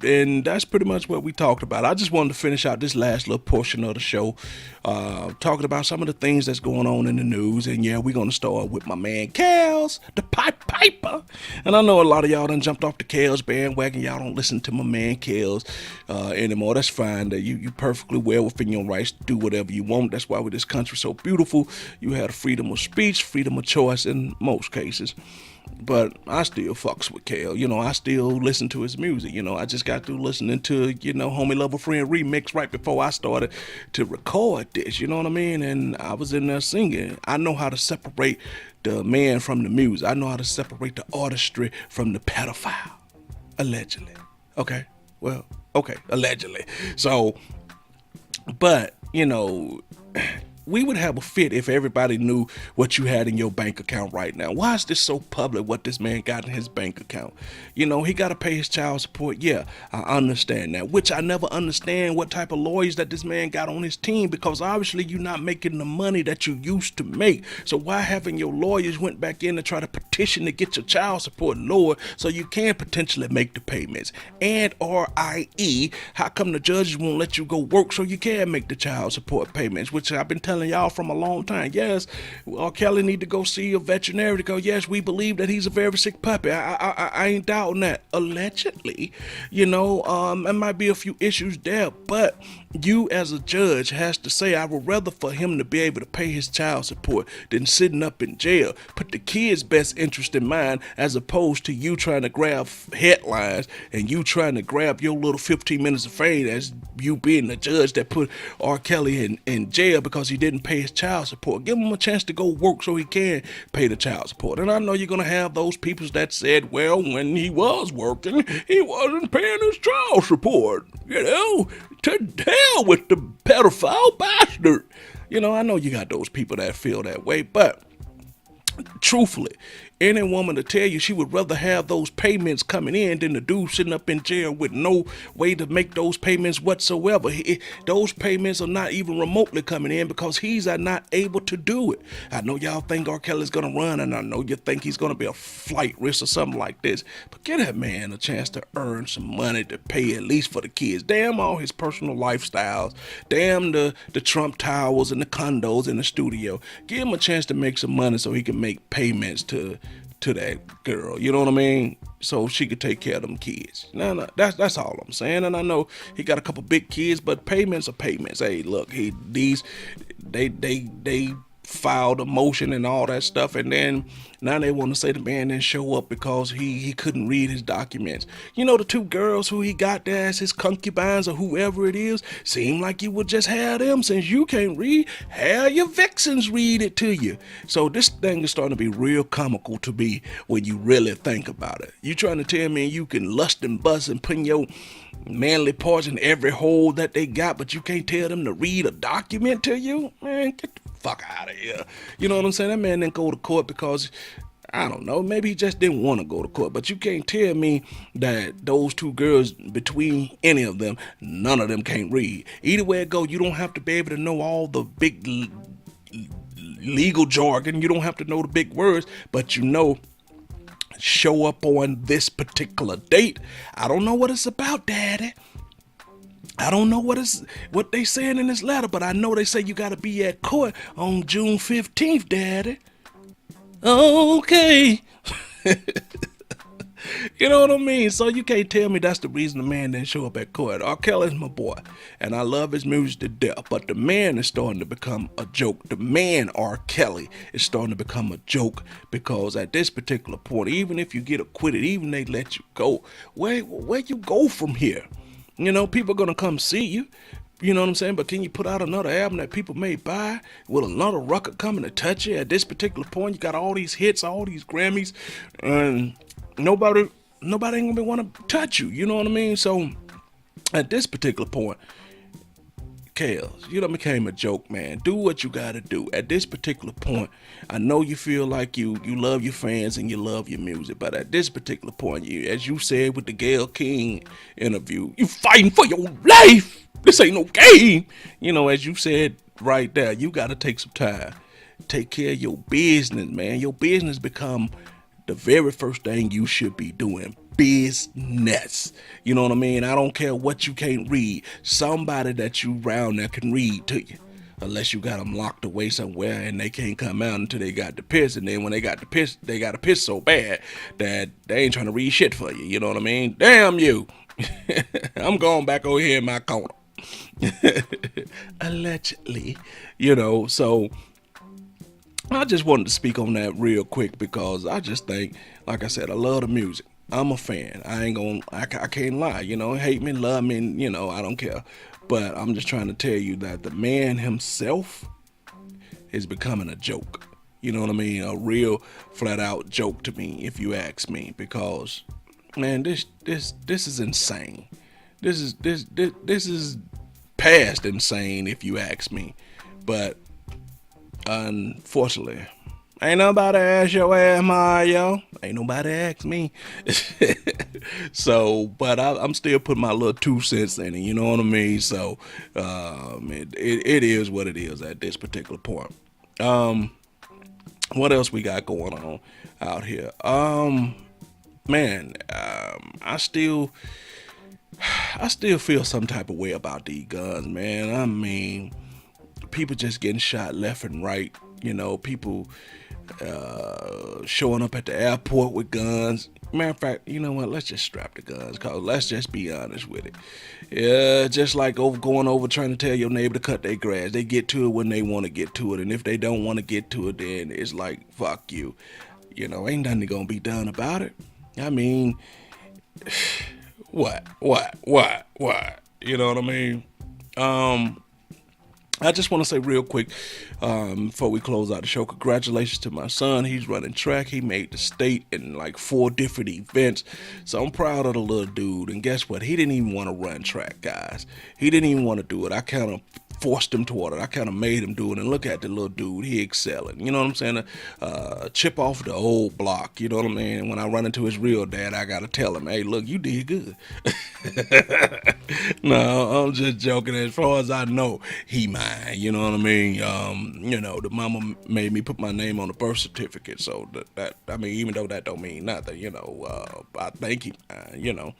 And that's pretty much what we talked about. I just wanted to finish out this last little portion of the show, talking about some of the things that's going on in the news. And yeah, we're going to start with my man Kels, the Piper. And I know a lot of y'all done jumped off the Kels bandwagon. Y'all don't listen to my man Kels anymore. That's fine. You perfectly well within your rights to do whatever you want. That's why with this country so beautiful, you have freedom of speech, freedom of choice in most cases. But I still fucks with Kel. You know, I still listen to his music. You know, I just got through listening to, Homie Lover Friend remix right before I started to record this. You know what I mean? And I was in there singing. I know how to separate the man from the music. I know how to separate the artistry from the pedophile. Allegedly. Okay. Well, okay. Allegedly. So, but, we would have a fit if everybody knew what you had in your bank account right now. Why is this so public, what this man got in his bank account? He got to pay his child support. Yeah, I understand that, which I never understand what type of lawyers that this man got on his team, because obviously you're not making the money that you used to make. So why haven't your lawyers went back in and try to petition to get your child support lowered so you can potentially make the payments? And i.e., how come the judges won't let you go work so you can make the child support payments, which I've been telling y'all from a long time. Yes, R. Kelly need to go see a veterinarian to go, yes, we believe that he's a very sick puppy. I ain't doubting that. Allegedly, there might be a few issues there, but you as a judge has to say, I would rather for him to be able to pay his child support than sitting up in jail. Put the kid's best interest in mind, as opposed to you trying to grab headlines and you trying to grab your little 15 minutes of fame as you being the judge that put R. Kelly in jail because he didn't pay his child support. Give him a chance to go work so he can pay the child support. And I know you're going to have those people that said, well, when he was working, he wasn't paying his child support. To hell with the pedophile bastard. You know, I know you got those people that feel that way, but truthfully, any woman to tell you she would rather have those payments coming in than the dude sitting up in jail with no way to make those payments whatsoever. Those payments are not even remotely coming in because he's not able to do it. I know y'all think R. Kelly's gonna run, and I know you think he's gonna be a flight risk or something like this, but give that man a chance to earn some money to pay at least for the kids. Damn all his personal lifestyles, damn the Trump towers and the condos in the studio. Give him a chance to make some money so he can make payments to that girl, you know what I mean? So she could take care of them kids. No, that's all I'm saying. And I know he got a couple big kids, but payments are payments. Hey, look, they filed a motion and all that stuff, and then now they want to say the man didn't show up because he couldn't read his documents. You know, the two girls who he got there as his concubines or whoever it is, seem like you would just have them. Since you can't read, have your vixens read it to you. So this thing is starting to be real comical to me when you really think about it. You trying to tell me you can lust and bust and put your manly parts in every hole that they got, but you can't tell them to read a document to you? Man, get the fuck out of here. You know what I'm saying? That man didn't go to court because, I don't know, maybe he just didn't want to go to court. But you can't tell me that those two girls, between any of them, none of them can't read. Either way it go, you don't have to be able to know all the big legal jargon. You don't have to know the big words, but you know, show up on this particular date. I don't know what it's about, Daddy. I don't know what they saying in this letter, but I know they say you got to be at court on June 15th, Daddy. Okay. You know what I mean? So you can't tell me that's the reason the man didn't show up at court. R. Kelly's my boy, and I love his music to death, but the man is starting to become a joke. The man, R. Kelly, is starting to become a joke because at this particular point, even if you get acquitted, even they let you go, where you go from here? You know, people are going to come see you. You know what I'm saying? But can you put out another album that people may buy with another record coming to touch you? At this particular point, you got all these hits, all these Grammys, and nobody ain't going to want to touch you. You know what I mean? So at this particular point, Kales, you done became a joke, man. Do what you got to do. At this particular point, I know you feel like you love your fans and you love your music, but at this particular point, as you said with the Gayle King interview, you fighting for your life. This ain't no game. You know, as you said right there, you got to take some time. Take care of your business, man. Your business become the very first thing you should be doing. Business. You know what I mean? I don't care what you can't read. Somebody that you round there can read to you. Unless you got them locked away somewhere and they can't come out until they got the piss. And then when they got the piss, they got to piss so bad that they ain't trying to read shit for you. You know what I mean? Damn you. I'm going back over here in my corner. Allegedly. You know, so I just wanted to speak on that real quick because I just think, like I said, I love the music. I'm a fan. I can't lie. You know, hate me, love me, you know, I don't care. But I'm just trying to tell you that the man himself is becoming a joke. You know what I mean? A real flat out joke to me, if you ask me, because man, this is insane. This is past insane, if you ask me. But unfortunately, ain't nobody ask your ass, Mario. Ain't nobody ask me. So, but I'm still putting my little 2 cents in it. You know what I mean? So, it is what it is at this particular point. What else we got going on out here? Man, I still feel some type of way about these guns, man. I mean, people just getting shot left and right. You know, people showing up at the airport with guns. Matter of fact, you know what? Let's just strap the guns, cause let's just be honest with it. Yeah, just like going over trying to tell your neighbor to cut their grass. They get to it when they want to get to it, and if they don't want to get to it, then it's like fuck you. You know, ain't nothing gonna be done about it. I mean, what? You know what I mean? I just want to say real quick, before we close out the show, congratulations to my son. He's running track. He made the state in like 4 different events. So I'm proud of the little dude. And guess what? He didn't even want to run track, guys. He didn't even want to do it. I kind of forced him toward it. I kind of made him do it. And look at the little dude, he excelling. You know what I'm saying? Chip off the old block. You know what I mean? And when I run into his real dad, I gotta tell him, hey, look, you did good. No, I'm just joking. As far as I know, he mine. You know what I mean? You know, the mama made me put my name on the birth certificate. So that I mean, even though that don't mean nothing, you know, I think he mine. You know.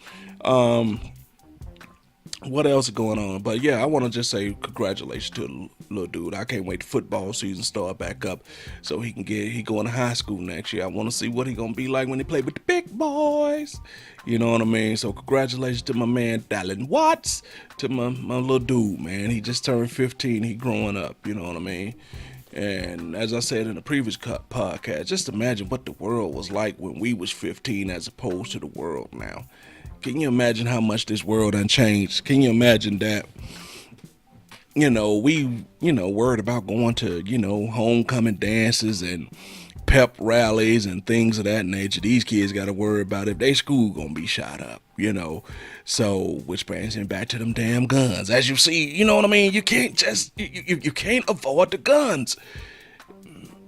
What else is going on? But yeah, I want to just say congratulations to the little dude. I can't wait the football season start back up so he going to high school next year. I want to see what he gonna be like when he play with the big boys. You know what I mean? So congratulations to my man Dallin Watts, to my little dude, man. He just turned 15. He growing up. You know what I mean? And as I said in the previous podcast, just imagine what the world was like when we was 15 as opposed to the world now. Can you imagine how much this world done changed? Can you imagine that, you know, we, you know, worried about going to, you know, homecoming dances and pep rallies and things of that nature. These kids got to worry about if their school gonna be shot up, you know. So, which brings me back to them damn guns. As you see, you know what I mean? You can't just, you can't avoid the guns.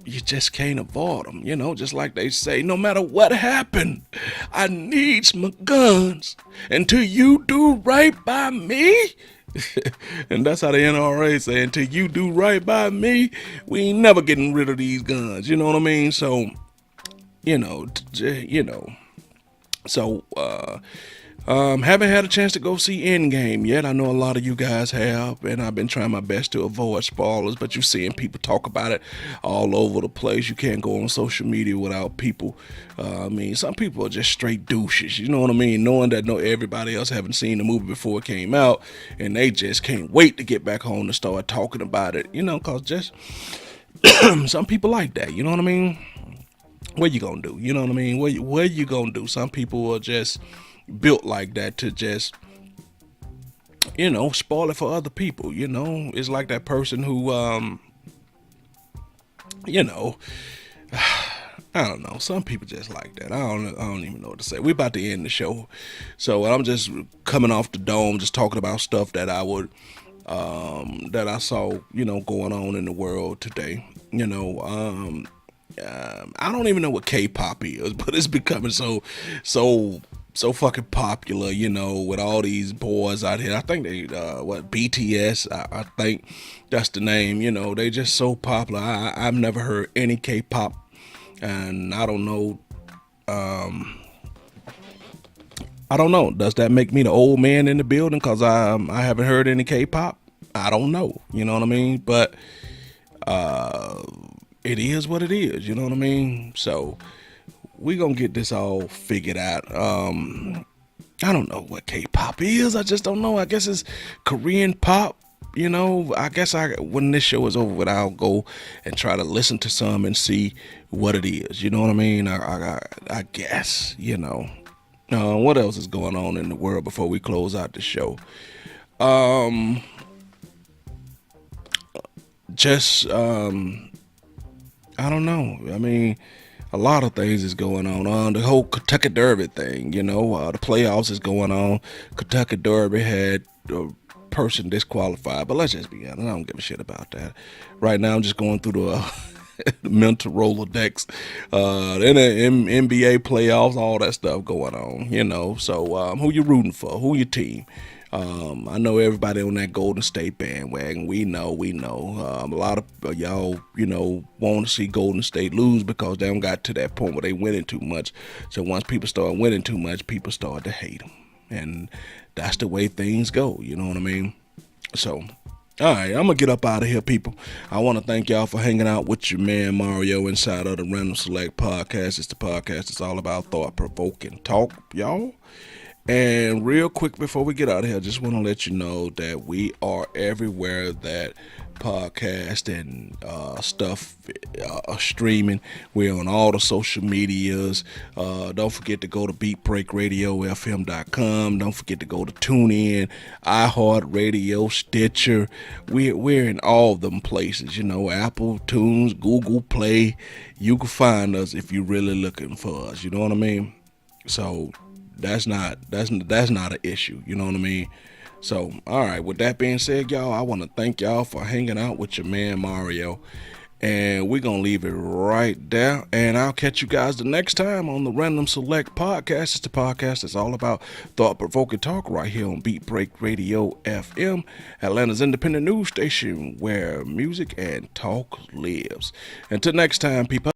You just can't avoid them, you know, just like they say, no matter what happened, I need my guns until you do right by me. And that's how the NRA say, until you do right by me, we ain't never getting rid of these guns, you know what I mean? So, haven't had a chance to go see Endgame yet. I know a lot of you guys have, and I've been trying my best to avoid spoilers, but you're seeing people talk about it all over the place. You can't go on social media without people. Some people are just straight douches, you know what I mean? Knowing that everybody else haven't seen the movie before it came out, and they just can't wait to get back home to start talking about it, you know, because just some people like that, you know what I mean? What you gonna do? You know what I mean? What you gonna do? Some people are just built like that to just, you know, spoil it for other people. You know, it's like that person who, you know, I don't know. Some people just like that. I don't even know what to say. We're about to end the show, so I'm just coming off the dome, just talking about stuff that I would, that I saw, you know, going on in the world today. You know, I don't even know what K-pop is, but it's becoming so fucking popular, you know, with all these boys out here. I think they, BTS, I think that's the name, you know, they just so popular. I've never heard any K-pop, and I don't know, does that make me the old man in the building, because I haven't heard any K-pop? I don't know, you know what I mean, but, it is what it is, you know what I mean, so we gonna get this all figured out. I don't know what K-pop is. I just don't know. I guess it's Korean pop. You know, I guess when this show is over with, I'll go and try to listen to some and see what it is. You know what I mean? I guess, you know. What else is going on in the world before we close out the show? I don't know. I mean, a lot of things is going on. The whole Kentucky Derby thing, you know, the playoffs is going on. Kentucky Derby had a person disqualified, but let's just be honest, I don't give a shit about that. Right now, I'm just going through the mental Rolodex, then the NBA playoffs, all that stuff going on, you know. So, who you rooting for? Who your team? I know everybody on that Golden State bandwagon. We know. A lot of y'all, you know, want to see Golden State lose because they don't got to that point where they winning too much. So once people start winning too much, people start to hate them. And that's the way things go, you know what I mean? So, all right, I'm going to get up out of here, people. I want to thank y'all for hanging out with your man Mario inside of the Random Select Podcast. It's the podcast that's all about thought-provoking talk, y'all. And real quick before we get out of here, I just want to let you know that we are everywhere that podcast and stuff are streaming. We're on all the social medias. Don't forget to go to BeatBreakRadioFM.com. Don't forget to go to TuneIn, iHeartRadio, Stitcher. We're in all of them places, you know, Apple, Tunes, Google Play. You can find us if you're really looking for us, you know what I mean? So that's not an issue, you know what I mean? So, all right, with that being said, y'all, I want to thank y'all for hanging out with your man Mario. And we're going to leave it right there. And I'll catch you guys the next time on the Random Select Podcast. It's the podcast that's all about thought-provoking talk right here on Beat Break Radio FM, Atlanta's independent news station where music and talk lives. Until next time, people.